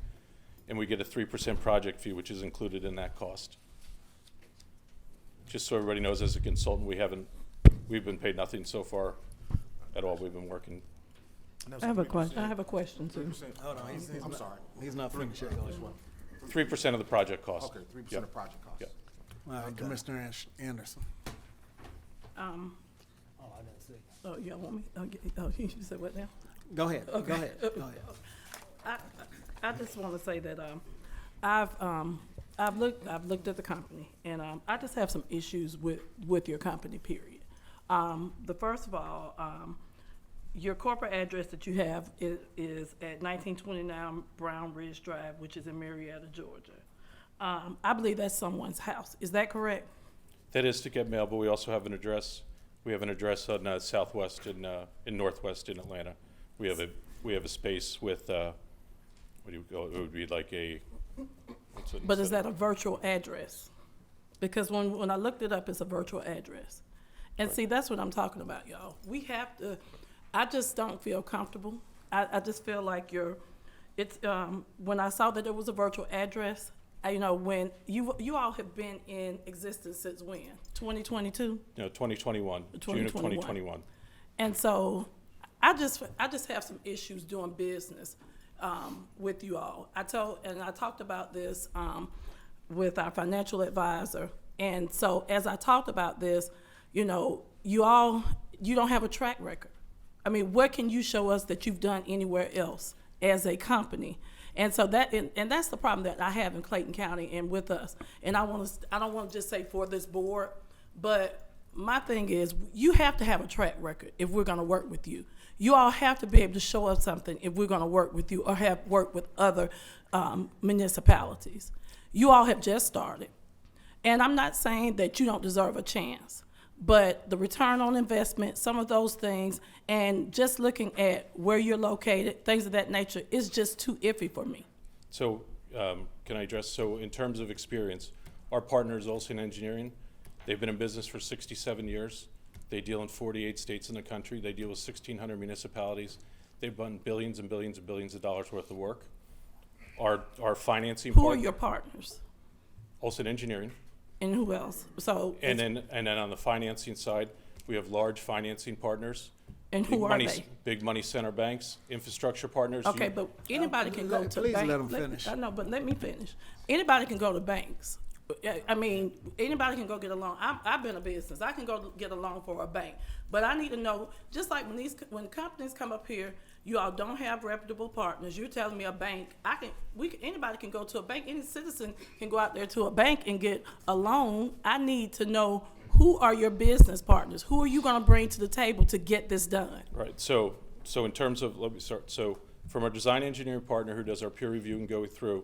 And we get a 3% project fee, which is included in that cost. Just so everybody knows, as a consultant, we've been paid nothing so far at all. We've been working. I have a question too. Hold on, I'm sorry. He's not finished yet. 3% of the project cost. Okay, 3% Yep. of project cost. Yep. All right, Commissioner Anderson. Oh, y'all want me? You said what now? Go ahead, Okay. go ahead, go ahead. I just want to say that I've looked at the company, and I just have some issues with your company. Period. The first of all, your corporate address that you have is at 1929 Brown Ridge Drive, which is in Marietta, Georgia. I believe that's someone's house. Is that correct? That is to get mail, but we also have an address. We have an address on Southwest in Northwest in Atlanta. We have a space with what do you call it? It would be like a. But is that a virtual address? Because when I looked it up, it's a virtual address. And see, that's what I'm talking about, y'all. We have to. I just don't feel comfortable. I just feel like when I saw that it was a virtual address, when you all have been in existence since when? 2022? No, 2021. June of 2021. And so I just have some issues doing business with you all. I talked about this with our financial advisor. And so as I talked about this, you don't have a track record. I mean, what can you show us that you've done anywhere else as a company? And so that's the problem that I have in Clayton County and with us. And I don't want to just say for this board, but my thing is you have to have a track record if we're going to work with you. You all have to be able to show us something if we're going to work with you or have worked with other municipalities. You all have just started. And I'm not saying that you don't deserve a chance, but the return on investment, some of those things, and just looking at where you're located, things of that nature, is just too iffy for me. So can I address, so in terms of experience, our partner is Olson Engineering. They've been in business for 67 years. They deal in 48 states in the country. They deal with 1,600 municipalities. They've done billions and billions and billions of dollars worth of work. Our financing Who are your partners? Olson Engineering. And who else? So And then on the financing side, we have large financing partners. And who are they? Big money center banks, infrastructure partners. Okay, but anybody can go to please banks. let 'em finish. I know, but let me finish. Anybody can go to banks. I mean, anybody can go get a loan. I've been a business. I can go get a loan for a bank. But I need to know, just like when companies come up here, you all don't have reputable partners. You're telling me a bank, anybody can go to a bank. Any citizen can go out there to a bank and get a loan. I need to know, who are your business partners? Who are you going to bring to the table to get this done? Right. So in terms of, let me start. So from our design engineering partner who does our peer review and go through,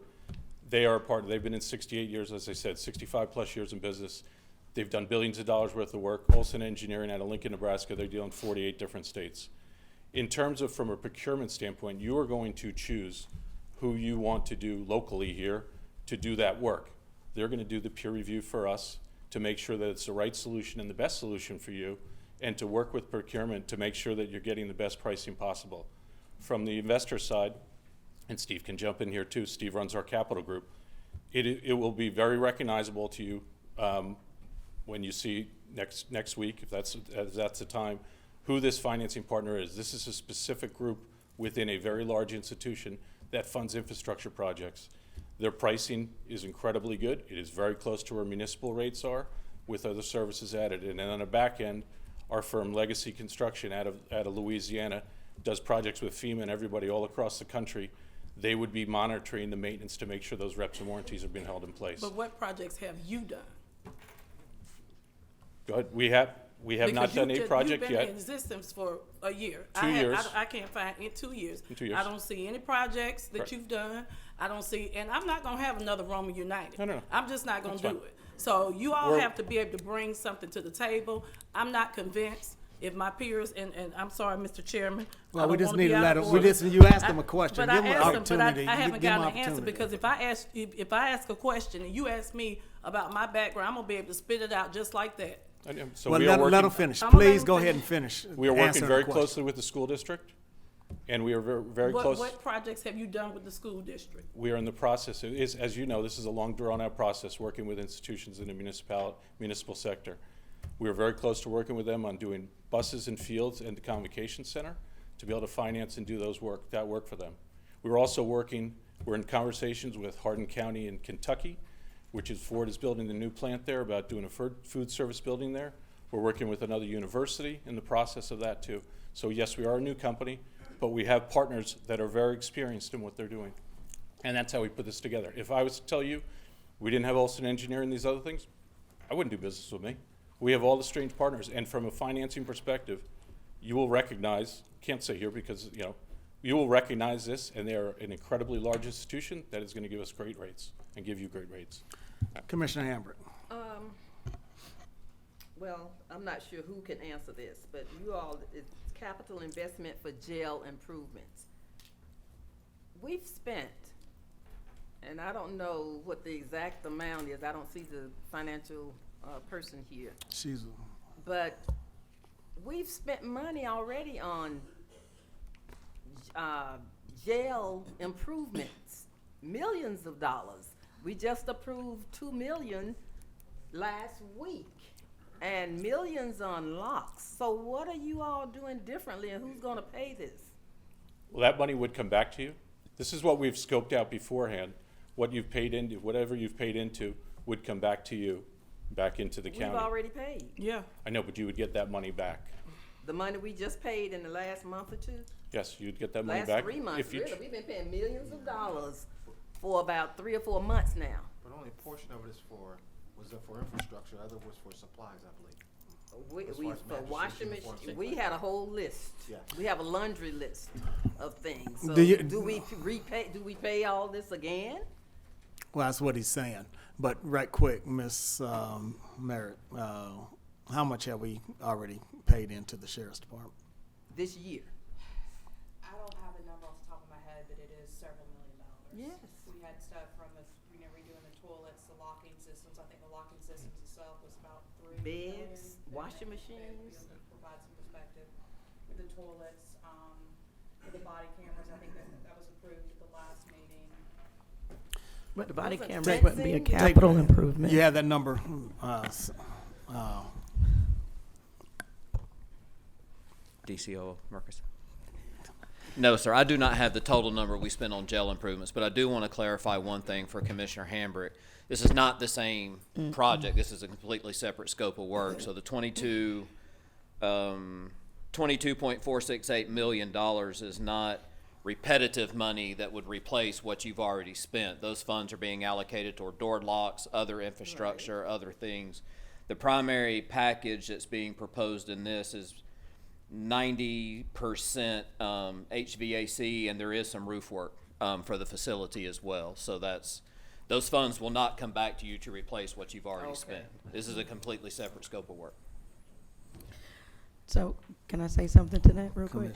they are a partner. They've been in 68 years, as I said, 65 plus years in business. They've done billions of dollars worth of work. Olson Engineering out of Lincoln, Nebraska, they deal in 48 different states. In terms of from a procurement standpoint, you are going to choose who you want to do locally here to do that work. They're going to do the peer review for us to make sure that it's the right solution and the best solution for you, and to work with procurement to make sure that you're getting the best pricing possible. From the investor side, and Steve can jump in here too, Steve runs our capital group, it will be very recognizable to you when you see next week, if that's the time, who this financing partner is. This is a specific group within a very large institution that funds infrastructure projects. Their pricing is incredibly good. It is very close to where municipal rates are with other services added. And then on the back end, our firm Legacy Construction out of Louisiana does projects with FEMA and everybody all across the country They would be monitoring the maintenance to make sure those reps and warranties are being held in place. But what projects have you done? Go ahead. We have not Because done a project you've been in yet. existence for a year. 2 years. I can't find, in 2 years. In 2 years. I don't see any projects that Correct. you've done. I don't see, and I'm not gonna have another Roma United. No. I'm just not gonna That's do fine. it. So you all We're- have to be able to bring something to the table. I'm not convinced if my peers, and I'm sorry, Mr. Chairman. Well, I we don't just wanna need be to out let of him- we order. just- you asked him a question. But Give I him an asked him, but opportunity. I haven't Give him gotten an opportunity. answer, because if I ask a question and you ask me about my background, I'm gonna be able to spit it out just like that. So Well, we are let working. him finish. I'm gonna let Please him go ahead finish. and finish. We are working answering the very question. closely with the school district, and we are very close. What projects have you done with the school district? We are in the process, as you know, this is a long drawn-out process, working with institutions in the municipal sector. We are very close to working with them on doing buses and fields and the convocation center to be able to finance and do that work for them. We're also we're in conversations with Hardin County in Kentucky, which is Ford is building the new plant there, about doing a food service building there. We're working with another university in the process of that too. So yes, we are a new company, but we have partners that are very experienced in what they're doing. And that's how we put this together. If I was to tell you we didn't have Olson Engineering and these other things, I wouldn't do business with me. We have all the strange partners, and from a financing perspective, you will recognize, can't say here because, you will recognize this, and they are an incredibly large institution that is going to give us great rates and give you great rates. Commissioner Hambrick. Well, I'm not sure who can answer this, but you all, it's capital investment for jail improvements. We've spent, and I don't know what the exact amount is, I don't see the financial person here, but we've spent money already on jail improvements, millions of dollars. We just approved $2 million last week, and millions on locks. So what are you all doing differently, and who's gonna pay this? Well, that money would come back to you. This is what we've scoped out beforehand. What you've paid into, whatever you've paid into would come back to you, back into the county. We've already paid. Yeah. I know, but you would get that money back. The money we just paid in the last month or two? Yes, you'd get that money Last back. 3 months, if you really. We've been paying millions of dollars for about 3 or 4 months now. But only a portion of it was for infrastructure, other was for supplies, I believe. As far as For mattresses, washing uniforms, machine, things we like had a that. whole list. Yeah. We have a laundry list of things. So Do you- do we repay, do we pay all this again? Well, that's what he's saying. But right quick, Ms. Merritt, how much have we already paid into the sheriff's department? This year? I don't have a number off the top of my head, but it is several $millions. Yes. We had stuff from redoing the toilets, the locking systems. I think the locking systems itself was about $3 million. Beds, washing machines. Provide some perspective. The toilets, the body cameras, I think that was approved at the last meeting. But the body Wasn't cameras wouldn't be a fencing- capital improvement. You have that number, DCO Marcus? No, sir, I do not have the total number we spent on jail improvements, but I do want to clarify one thing for Commissioner Hambrick. This is not the same project. This is a completely separate scope of work. So the $22.468 million is not repetitive money that would replace what you've already spent. Those funds are being allocated toward door locks, other infrastructure, other things. The primary package that's being proposed in this is 90% HVAC, and there is some roof work for the facility as well. So those funds will not come back to you to replace what you've already spent. This is a completely separate scope of work. So, can I say something to that real quick?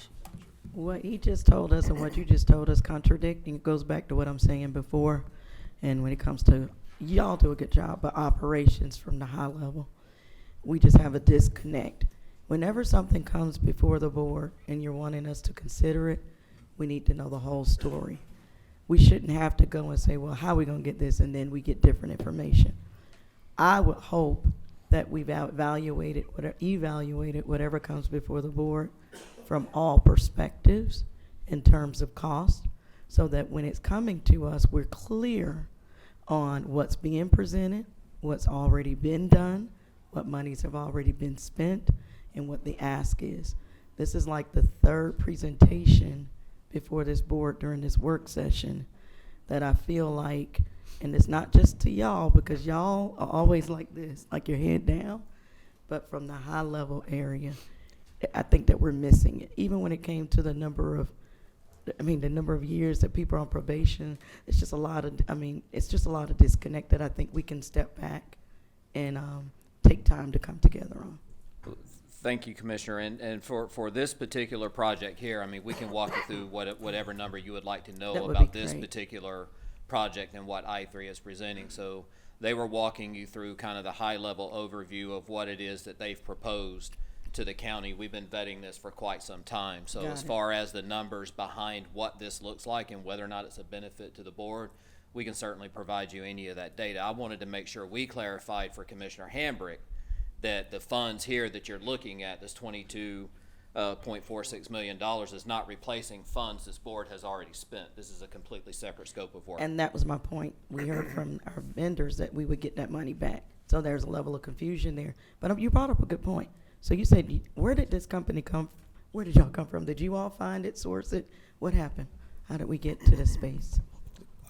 What he just told us and what you just told us contradicting, it goes back to what I'm saying before. And when it comes to, y'all do a good job, but operations from the high level, we just have a disconnect. Whenever something comes before the board and you're wanting us to consider it, we need to know the whole story. We shouldn't have to go and say, well, how are we going to get this? And then we get different information. I would hope that we've evaluated whatever comes before the board from all perspectives in terms of cost, so that when it's coming to us, we're clear on what's being presented, what's already been done, what monies have already been spent, and what the ask is. This is like the third presentation before this board during this work session that I feel like, and it's not just to y'all, because y'all are always like this, like your head down, but from the high level area, I think that we're missing it. Even when it came to the number of years that people are on probation, it's just a lot of disconnect that I think we can step back and take time to come together on. Thank you, Commissioner. And for this particular project here, I mean, we can walk you through whatever number you would like to know That would about be this great. particular project and what I3 is presenting. So they were walking you through kind of the high-level overview of what it is that they've proposed to the county. We've been vetting this for quite some time. So Got as it. far as the numbers behind what this looks like and whether or not it's a benefit to the board, we can certainly provide you any of that data. I wanted to make sure we clarified for Commissioner Hambrick that the funds here that you're looking at, this $22.46 million, is not replacing funds this board has already spent. This is a completely separate scope of work. And that was my point. We heard from our vendors that we would get that money back. So there's a level of confusion there. But you brought up a good point. So you said, where did this company come? Where did y'all come from? Did you all find it, source it? What happened? How did we get to this space?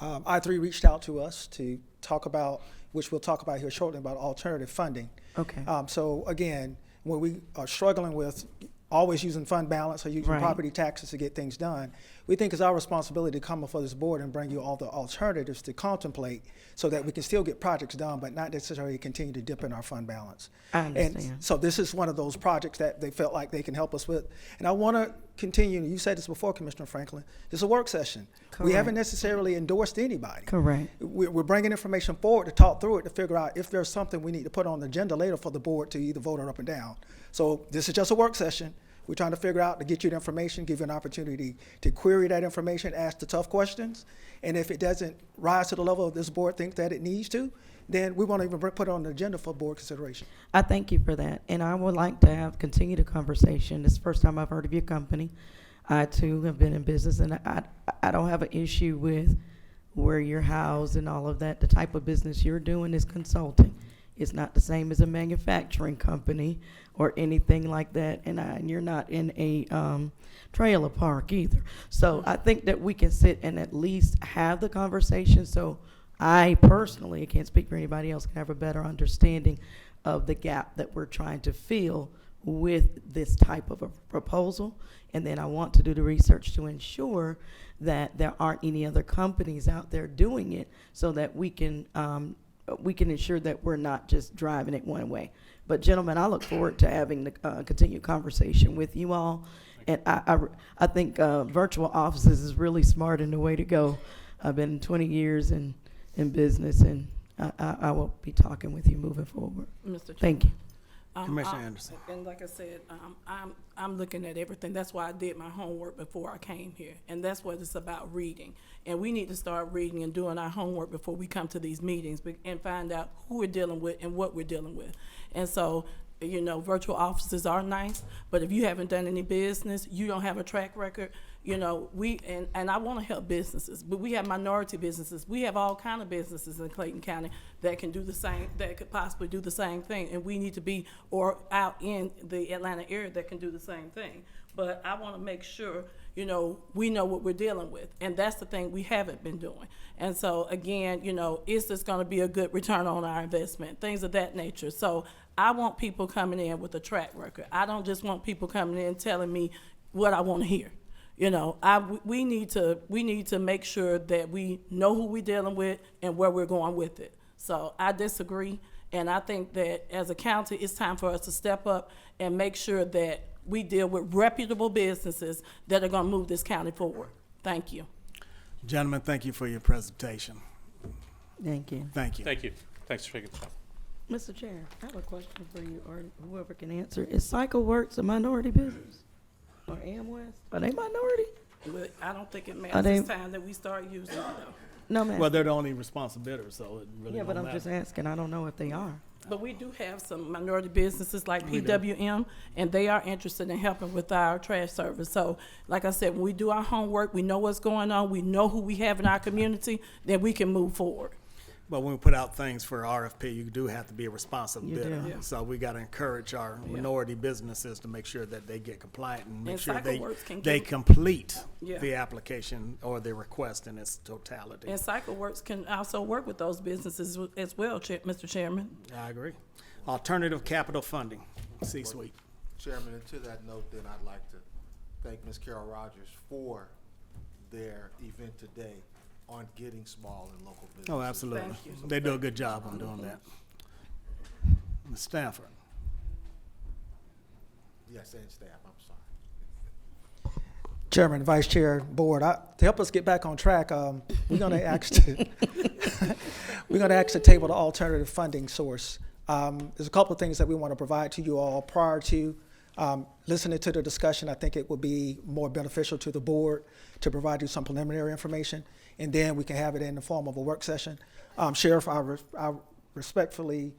I3 reached out to us to talk about, which we'll talk about here shortly, about alternative funding. Okay. So again, when we are struggling with always using fund balance or using Right. property taxes to get things done, we think it's our responsibility to come before this board and bring you all the alternatives to contemplate so that we can still get projects done, but not necessarily continue to dip in our fund balance. I understand. And so this is one of those projects that they felt like they can help us with. And I want to continue, you said this before, Commissioner Franklin, it's a work session. We Correct. haven't necessarily endorsed anybody. Correct. We're bringing information forward to talk through it to figure out if there's something we need to put on the agenda later for the board to either vote it up and down. So this is just a work session. We're trying to figure out to get you the information, give you an opportunity to query that information, ask the tough questions. And if it doesn't rise to the level of this board thinks that it needs to, then we won't even put it on the agenda for board consideration. I thank you for that, and I would like to continue the conversation. This is the first time I've heard of your company. I too have been in business, and I don't have an issue with where you're housed and all of that. The type of business you're doing is consulting. It's not the same as a manufacturing company or anything like that, and you're not in a trailer park either. So I think that we can sit and at least have the conversation. So I personally, I can't speak for anybody else, can have a better understanding of the gap that we're trying to fill with this type of a proposal. And then I want to do the research to ensure that there aren't any other companies out there doing it so that we can ensure that we're not just driving it one way. But gentlemen, I look forward to having the continued conversation with you all. And I think virtual offices is really smart and the way to go. I've been 20 years in business, and I will be talking with you moving forward. Mr. Chairman. Thank you. Commissioner Anderson. And like I said, I'm looking at everything. That's why I did my homework before I came here. And that's what it's about, reading. And we need to start reading and doing our homework before we come to these meetings and find out who we're dealing with and what we're dealing with. And so, you know, virtual offices are nice, but if you haven't done any business, you don't have a track record, you know, and I want to help businesses, but we have minority businesses. We have all kind of businesses in Clayton County that can do the same, that could possibly do the same thing, and we need to be, or out in the Atlanta area that can do the same thing. But I want to make sure, you know, we know what we're dealing with, and that's the thing we haven't been doing. And so again, you know, is this going to be a good return on our investment? Things of that nature. So I want people coming in with a track record. I don't just want people coming in telling me what I want to hear. You know, we need to make sure that we know who we're dealing with and where we're going with it. So I disagree, and I think that as a county, it's time for us to step up and make sure that we deal with reputable businesses that are going to move this county forward. Thank you. Gentlemen, thank you for your presentation. Thank you. Thank you. Thank you. Thanks for taking the time. Mr. Chair, I have a question for you, or whoever can answer. Is CycleWorks a minority business? Or AmWest? Are they minority? But I don't think it Are matters. they- It's time that we start using it, though. No, ma'am. Well, they're the only responsible bidder, so it really Yeah, but don't I'm just matter. asking. I don't know if they are. But we do have some minority businesses like We do. PWM, and they are interested in helping with our trash service. So, like I said, when we do our homework, we know what's going on, we know who we have in our community, then we can move forward. But when we put out things for RFP, you do have to be a responsive You bidder. do. Yeah. So we gotta encourage our Yeah. minority businesses to make sure that they get compliant and make And sure CycleWorks can they give- complete Yeah. the application or the request in its totality. And CycleWorks can also work with those businesses as well, Mr. Chairman. I agree. Alternative capital funding, C-suite. Chairman, and to that note, then I'd like to thank Ms. Carol Rogers for their event today on getting small and local businesses. Oh, absolutely. Thank you. They do a good job on doing that. Ms. Stanford. Yes, and staff, I'm sorry. Chairman, Vice Chair, Board, to help us get back on track, we're going to ask to table the alternative funding source. There's a couple of things that we want to provide to you all prior to listening to the discussion. I think it would be more beneficial to the board to provide you some preliminary information, and then we can have it in the form of a work session. Sheriff, I respectfully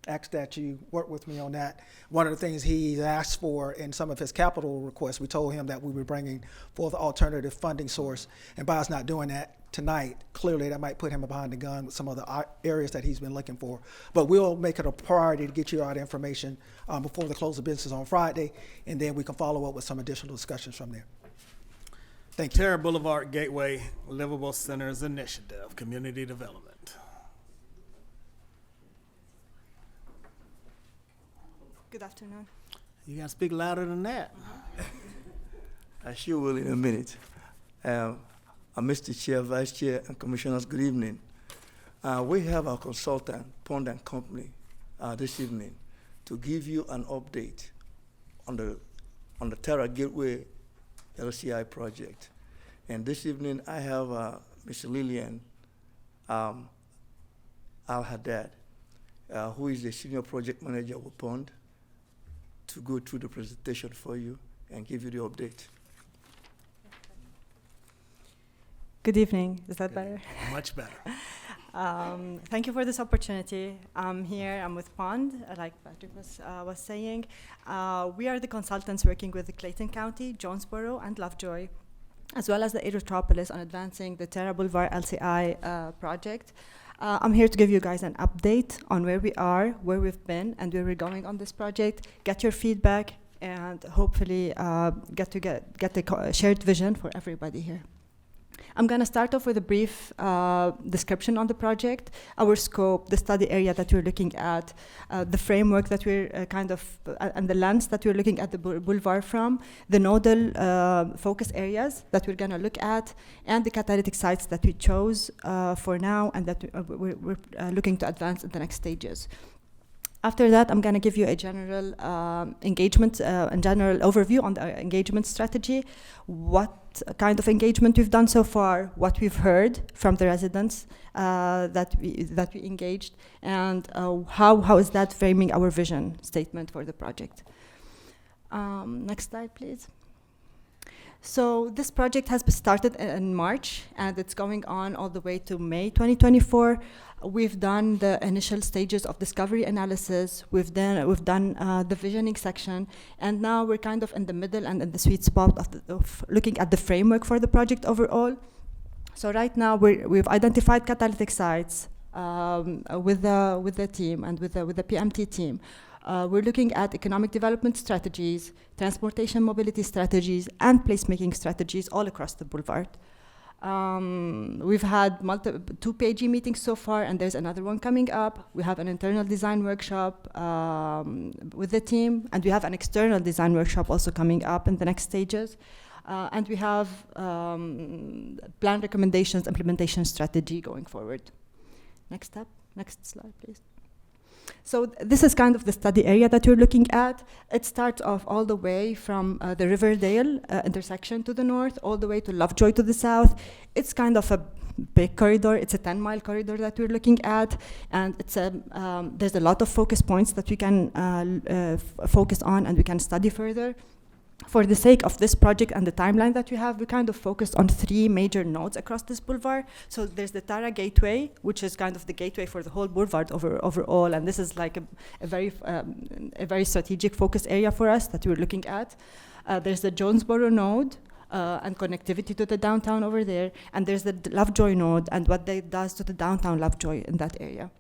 ask that you work with me on that. One of the things he asked for in some of his capital requests, we told him that we were bringing forth alternative funding source, and by us not doing that tonight, clearly that might put him behind the gun with some of the areas that he's been looking for. But we'll make it a priority to get you all the information before the close of business on Friday, and then we can follow up with some additional discussions from there. Thank you. Terra Boulevard Gateway Livable Centers Initiative, Community Development. Good afternoon. You gotta speak louder than that. I sure will in a minute. Mr. Chair, Vice Chair, and Commissioners, good evening. We have our consultant, Pond and Company, this evening to give you an update on the Terra Gateway LCI project. And this evening, I have Ms. Lillian Al-Haddad, who is the Senior Project Manager with Pond, to go through the presentation for you and give you the update. Good evening. Is that better? Much better. Thank you for this opportunity. I'm here. I'm with Pond, like Patrick was saying. We are the consultants working with the Clayton County, Jonesboro, and Lovejoy, as well as the Aerotropolis on advancing the Terra Boulevard LCI project. I'm here to give you guys an update on where we are, where we've been, and where we're going on this project, get your feedback, and hopefully get the shared vision for everybody here. I'm going to start off with a brief description on the project, our scope, the study area that we're looking at, the framework that we're and the lens that we're looking at the boulevard from, the nodal focus areas that we're going to look at, and the catalytic sites that we chose for now and that we're looking to advance in the next stages. After that, I'm going to give you a general engagement and general overview on the engagement strategy, what kind of engagement we've done so far, what we've heard from the residents that we engaged, and how is that framing our vision statement for the project. Next slide, please. So this project has been started in March, and it's going on all the way to May 2024. We've done the initial stages of discovery analysis. We've done the visioning section, and now we're kind of in the middle and in the sweet spot of looking at the framework for the project overall. So right now we've identified catalytic sites with the team and with the PMT team. We're looking at economic development strategies, transportation mobility strategies, and placemaking strategies all across the boulevard. We've had 2 PAG meetings so far, and there's another one coming up. We have an internal design workshop with the team, and we have an external design workshop also coming up in the next stages. And we have plan recommendations, implementation strategy going forward. Next slide, please. So this is kind of the study area that you're looking at. It starts off all the way from the Riverdale intersection to the north, all the way to Lovejoy to the south. It's kind of a big corridor. It's a 10-mile corridor that we're looking at, and it's there's a lot of focus points that we can focus on and we can study further. For the sake of this project and the timeline that we have, we kind of focused on 3 major nodes across this boulevard. So there's the Terra Gateway, which is kind of the gateway for the whole boulevard overall, and this is like a very strategic focus area for us that we're looking at. There's the Jonesboro node, and connectivity to the downtown over there. And there's the Lovejoy node and what that does to the downtown Lovejoy in that area.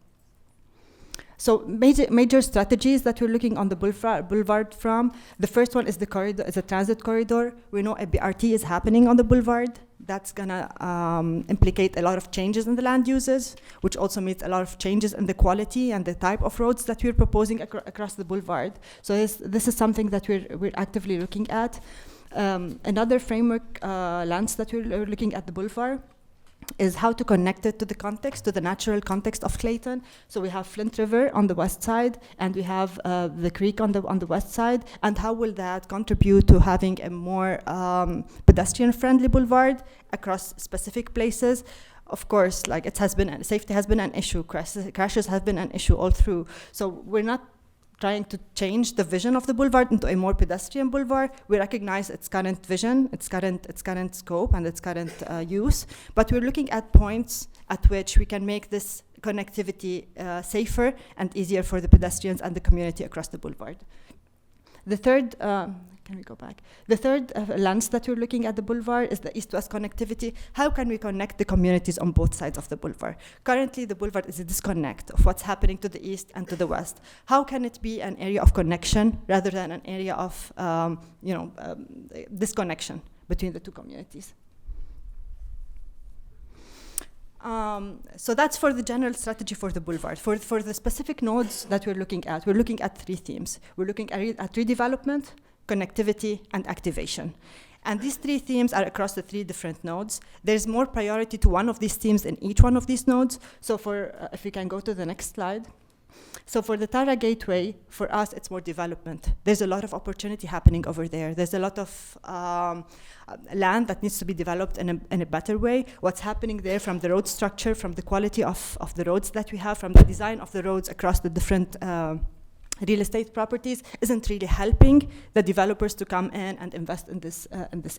So major strategies that we're looking on the boulevard from. The first one is the corridor, is a transit corridor. We know a BRT is happening on the boulevard. That's gonna implicate a lot of changes in the land uses, which also means a lot of changes in the quality and the type of roads that we're proposing across the boulevard. So this is something that we're actively looking at. Another framework lands that we're looking at the boulevard is how to connect it to the context, to the natural context of Clayton. So we have Flint River on the west side, and we have the creek on the west side, and how will that contribute to having a more pedestrian-friendly boulevard across specific places? Of course, like safety has been an issue, crashes have been an issue all through. So we're not trying to change the vision of the boulevard into a more pedestrian boulevard. We recognize its current vision, its current scope, and its current use, but we're looking at points at which we can make this connectivity safer and easier for the pedestrians and the community across the boulevard. The third, can we go back? The third lens that we're looking at the boulevard is the east-west connectivity. How can we connect the communities on both sides of the boulevard? Currently, the boulevard is a disconnect of what's happening to the east and to the west. How can it be an area of connection rather than an area of disconnection between the two communities? So that's for the general strategy for the boulevard. For the specific nodes that we're looking at three themes. We're looking at redevelopment, connectivity, and activation. And these three themes are across the three different nodes. There's more priority to one of these themes in each one of these nodes. So if we can go to the next slide. So for the Tara Gateway, for us, it's more development. There's a lot of opportunity happening over there. There's a lot of land that needs to be developed in a better way. What's happening there from the road structure, from the quality of the roads that we have, from the design of the roads across the different real estate properties isn't really helping the developers to come in and invest in this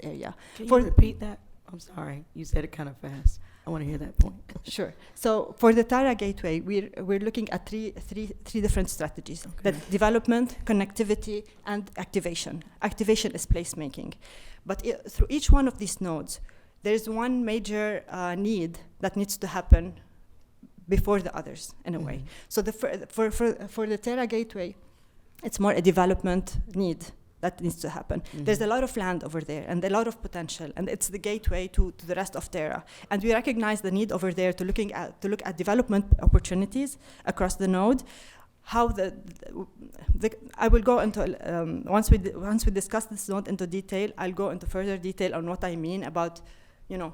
area. Can you repeat that? I'm sorry, you said it kind of fast. I want to hear that point. Sure. So for the Tara Gateway, we're looking at three different strategies: the development, connectivity, and activation. Activation is placemaking, but through each one of these nodes, there is one major need that needs to happen before the others, in a way. So for the Tara Gateway, it's more a development need that needs to happen. There's a lot of land over there and a lot of potential, and it's the gateway to the rest of Tara. And we recognize the need over there to look at development opportunities across the node. How I will go into once we discuss this node into detail, I'll go into further detail on what I mean about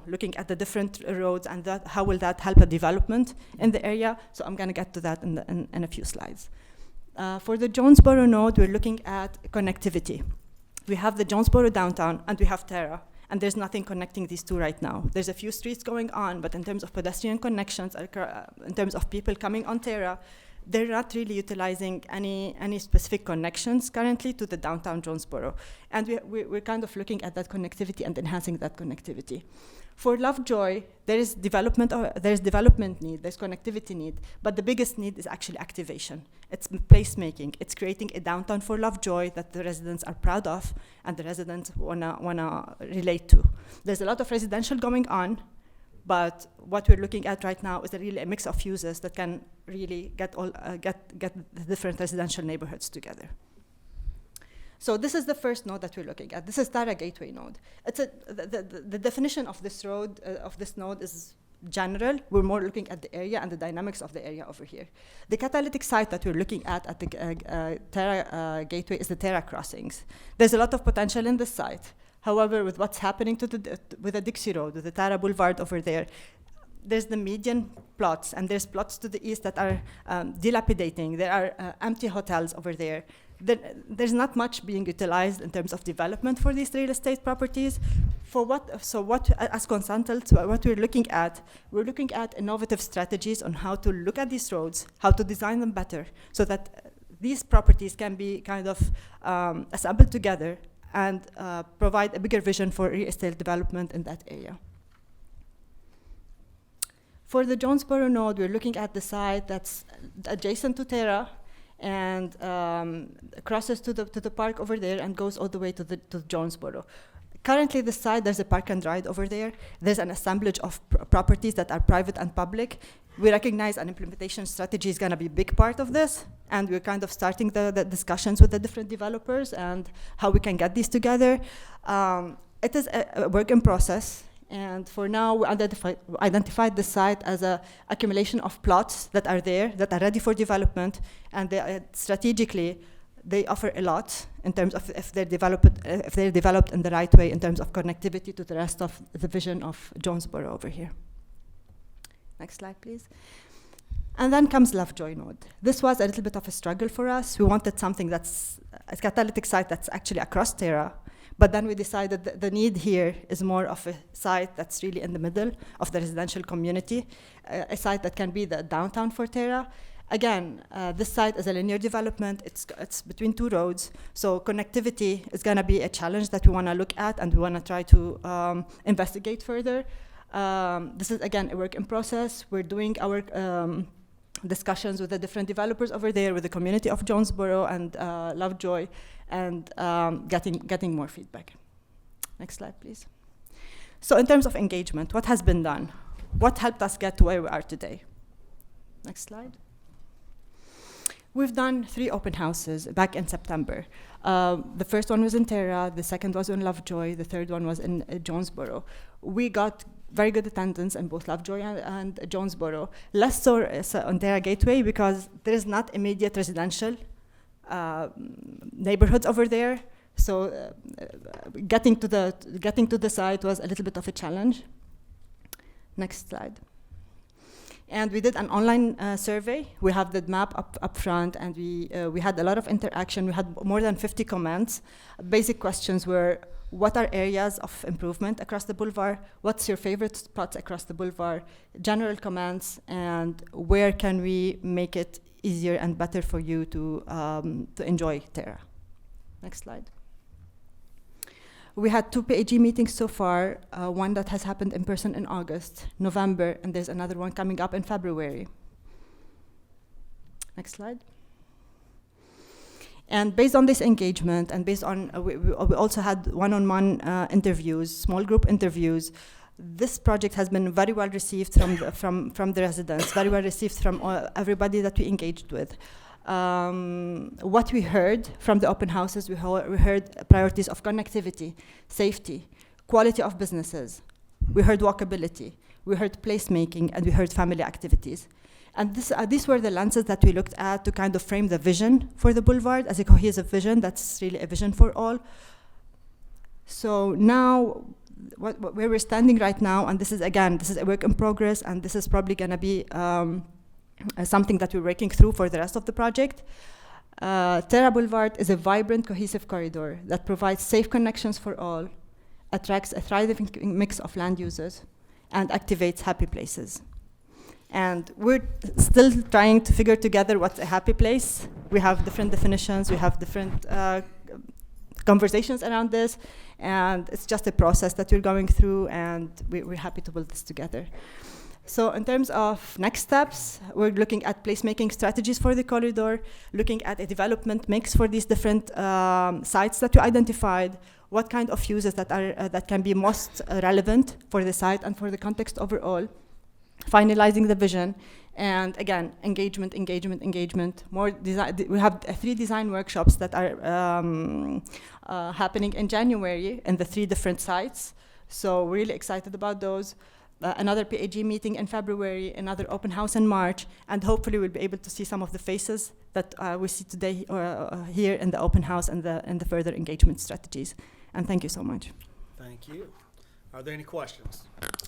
looking at the different roads and how will that help a development in the area. So I'm going to get to that in a few slides. For the Jonesboro node, we're looking at connectivity. We have the Jonesboro downtown and we have Tara, and there's nothing connecting these two right now. There's a few streets going on, but in terms of pedestrian connections, in terms of people coming on Tara, they're not really utilizing any specific connections currently to the downtown Jonesboro. And we're kind of looking at that connectivity and enhancing that connectivity. For Lovejoy, there's development need, there's connectivity need, but the biggest need is actually activation. It's placemaking. It's creating a downtown for Lovejoy that the residents are proud of and the residents wanna relate to. There's a lot of residential going on, but what we're looking at right now is really a mix of uses that can really get the different residential neighborhoods together. So this is the first node that we're looking at. This is Tara Gateway node. The definition of this road, of this node is general. We're more looking at the area and the dynamics of the area over here. The catalytic site that we're looking at the Tara Gateway is the Tara crossings. There's a lot of potential in this site. However, with what's happening with the Dixie Road, with the Tara Boulevard over there, there's the median plots, and there's plots to the east that are dilapidating. There are empty hotels over there. There's not much being utilized in terms of development for these real estate properties. As consultants, what we're looking at innovative strategies on how to look at these roads, how to design them better, so that these properties can be kind of assembled together and provide a bigger vision for real estate development in that area. For the Jonesboro node, we're looking at the site that's adjacent to Tara and crosses to the park over there and goes all the way to Jonesboro. currently the site, there's a park and ride over there. There's an assemblage of properties that are private and public. We recognize an implementation strategy is going to be a big part of this, and we're kind of starting the discussions with the different developers and how we can get these together. It is a work in process, and for now we identified the site as an accumulation of plots that are there, that are ready for development, and strategically they offer a lot in terms of if they're developed in the right way in terms of connectivity to the rest of the vision of Jonesboro over here. Next slide, please. And then comes Lovejoy node. This was a little bit of a struggle for us. We wanted something that's a catalytic site that's actually across Terra, but then we decided that the need here is more of a site that's really in the middle of the residential community, a site that can be the downtown for Terra. Again, this site is a linear development. It's between two roads, so connectivity is going to be a challenge that we want to look at and we want to try to investigate further. This is, again, a work in process. We're doing our discussions with the different developers over there, with the community of Jonesboro and Lovejoy, and getting more feedback. Next slide, please. So in terms of engagement, what has been done? What helped us get to where we are today? Next slide. We've done 3 open houses back in September. The first one was in Terra, the second was in Lovejoy, the third one was in Jonesboro. We got very good attendance in both Lovejoy and Jonesboro. Less so on Terra Gateway because there is not immediate residential neighborhoods over there. So getting to the site was a little bit of a challenge. Next slide. And we did an online survey. We have the map up front, and we had a lot of interaction. We had more than 50 comments. Basic questions were, what are areas of improvement across the boulevard? What's your favorite spots across the boulevard? General comments, and where can we make it easier and better for you to enjoy Terra? Next slide. We had 2 PAG meetings so far, one that has happened in person in August, November, and there's another one coming up in February. Next slide. And based on this engagement, and based on, we also had one-on-one interviews, small group interviews. This project has been very well received from the residents, very well received from everybody that we engaged with. What we heard from the open houses, we heard priorities of connectivity, safety, quality of businesses. We heard walkability, we heard placemaking, and we heard family activities. And these were the lenses that we looked at to kind of frame the vision for the boulevard as a cohesive vision that's really a vision for all. So now, where we're standing right now, and this is a work in progress, and this is probably going to be something that we're working through for the rest of the project. Terra Boulevard is a vibrant, cohesive corridor that provides safe connections for all, attracts a thriving mix of land users, and activates happy places. And we're still trying to figure together what's a happy place. We have different definitions, we have different conversations around this, and it's just a process that we're going through, and we're happy to build this together. So in terms of next steps, we're looking at placemaking strategies for the corridor, looking at a development mix for these different sites that we identified, what kind of uses that can be most relevant for the site and for the context overall, finalizing the vision, and again, engagement. More design. We have 3 design workshops that are happening in January in the 3 different sites. So we're really excited about those. Another PAG meeting in February, another open house in March, and hopefully we'll be able to see some of the faces that we see today here in the open house and the further engagement strategies. And thank you so much. Thank you. Are there any questions?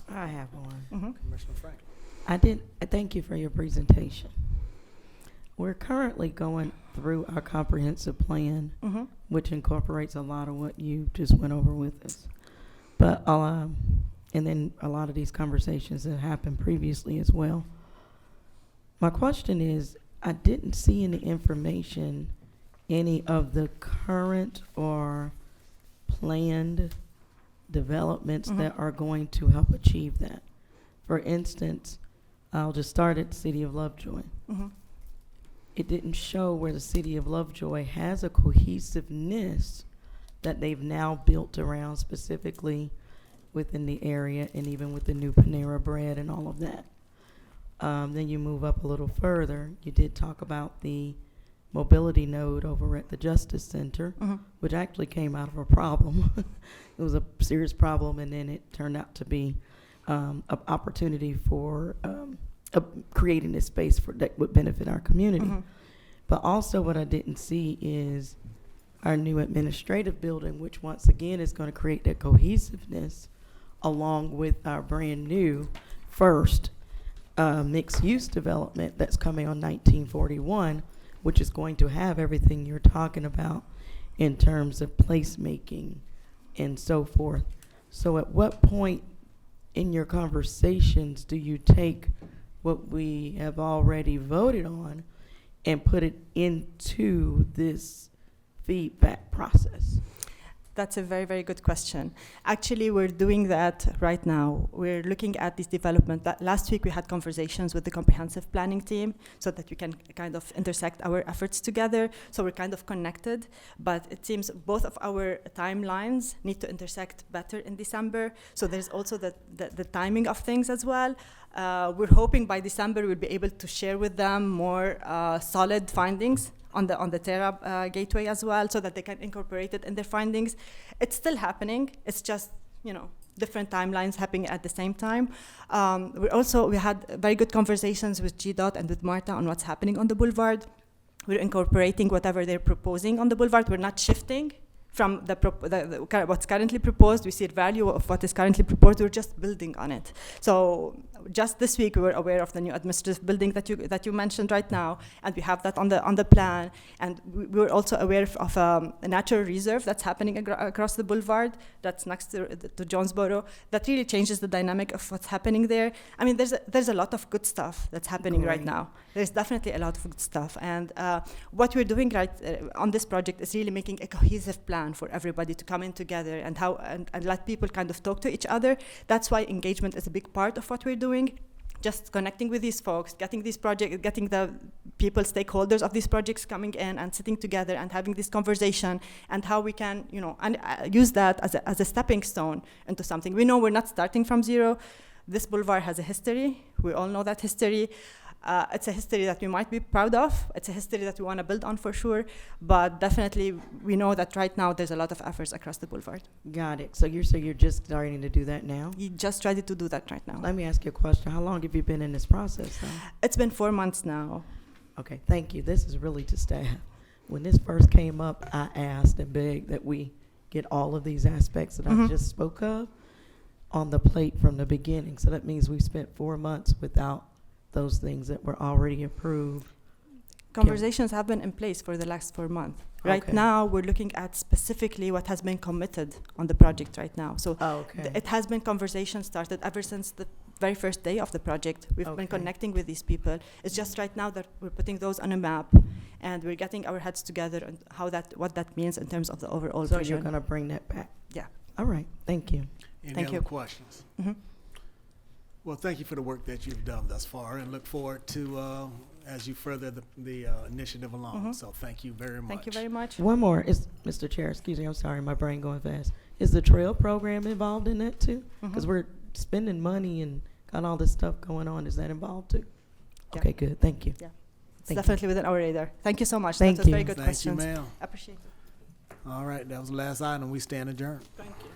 I have one. Mm-hmm. Commissioner Frank. I thank you for your presentation. We're currently going through our comprehensive plan, which incorporates a lot of what you just went over with us. But and then a lot of these conversations that happened previously as well. My question is, I didn't see any information, any of the current or planned developments that are going to help achieve that. For instance, I'll just start at the City of Lovejoy. It didn't show where the City of Lovejoy has a cohesiveness that they've now built around specifically within the area and even with the new Panera Bread and all of that. Then you move up a little further. You did talk about the mobility node over at the Justice Center, which actually came out of a problem. It was a serious problem, and then it turned out to be an opportunity for creating this space that would benefit our community. But also what I didn't see is our new administrative building, which once again is going to create that cohesiveness along with our brand new first mixed-use development that's coming on 1941, which is going to have everything you're talking about in terms of placemaking and so forth. So at what point in your conversations do you take what we have already voted on and put it into this feedback process? That's a very, very good question. Actually, we're doing that right now. We're looking at this development. Last week, we had conversations with the comprehensive planning team so that we can kind of intersect our efforts together. So we're kind of connected, but it seems both of our timelines need to intersect better in December. So there's also the timing of things as well. We're hoping by December we'll be able to share with them more solid findings on the Terra gateway as well, so that they can incorporate it in their findings. It's still happening. It's just, different timelines happening at the same time. We had very good conversations with GDOT and with Marta on what's happening on the boulevard. We're incorporating whatever they're proposing on the boulevard. We're not shifting from what's currently proposed. We see the value of what is currently proposed. We're just building on it. So just this week, we were aware of the new administrative building that you mentioned right now, and we have that on the plan. And we were also aware of a natural reserve that's happening across the boulevard that's next to Jonesboro. That really changes the dynamic of what's happening there. I mean, there's a lot of good stuff that's happening right now. There's definitely a lot of good stuff. And what we're doing on this project is really making a cohesive plan for everybody to come in together and let people kind of talk to each other. That's why engagement is a big part of what we're doing. Just connecting with these folks, getting the people, stakeholders of these projects coming in and sitting together and having this conversation, and how we can, use that as a stepping stone into something. We know we're not starting from zero. This boulevard has a history. We all know that history. It's a history that we might be proud of. It's a history that we want to build on for sure. But definitely, we know that right now there's a lot of efforts across the boulevard. Got it. So you're just starting to do that now? You just ready to do that right now. Let me ask you a question. How long have you been in this process now? It's been 4 months now. Okay, thank you. This is really to staff. When this first came up, I asked and begged that we get all of these aspects that I just spoke of on the plate from the beginning. So that means we spent 4 months without those things that were already approved. Conversations have been in place for the last 4 months. Right now, we're looking at specifically what has been committed on the project right now. So it has been conversations started ever since the very first day of the project. We've been connecting with these people. It's just right now that we're putting those on a map, and we're getting our heads together on what that means in terms of the overall vision. So you're going to bring that back? Yeah. All right. Thank you. Any other questions? Well, thank you for the work that you've done thus far, and look forward to as you further the initiative along. So thank you very much. Thank you very much. One more is, Mr. Chair, excuse me, I'm sorry, my brain going fast. Is the trail program involved in that too? Because we're spending money and got all this stuff going on. Is that involved too? Yeah. Okay, good. Thank you. Yeah. It's definitely within our radar. Thank you so much. Thank that was you. very good Thank questions. you, ma'am. Appreciate it. All right, that was the last item. We stand adjourned. Thank you.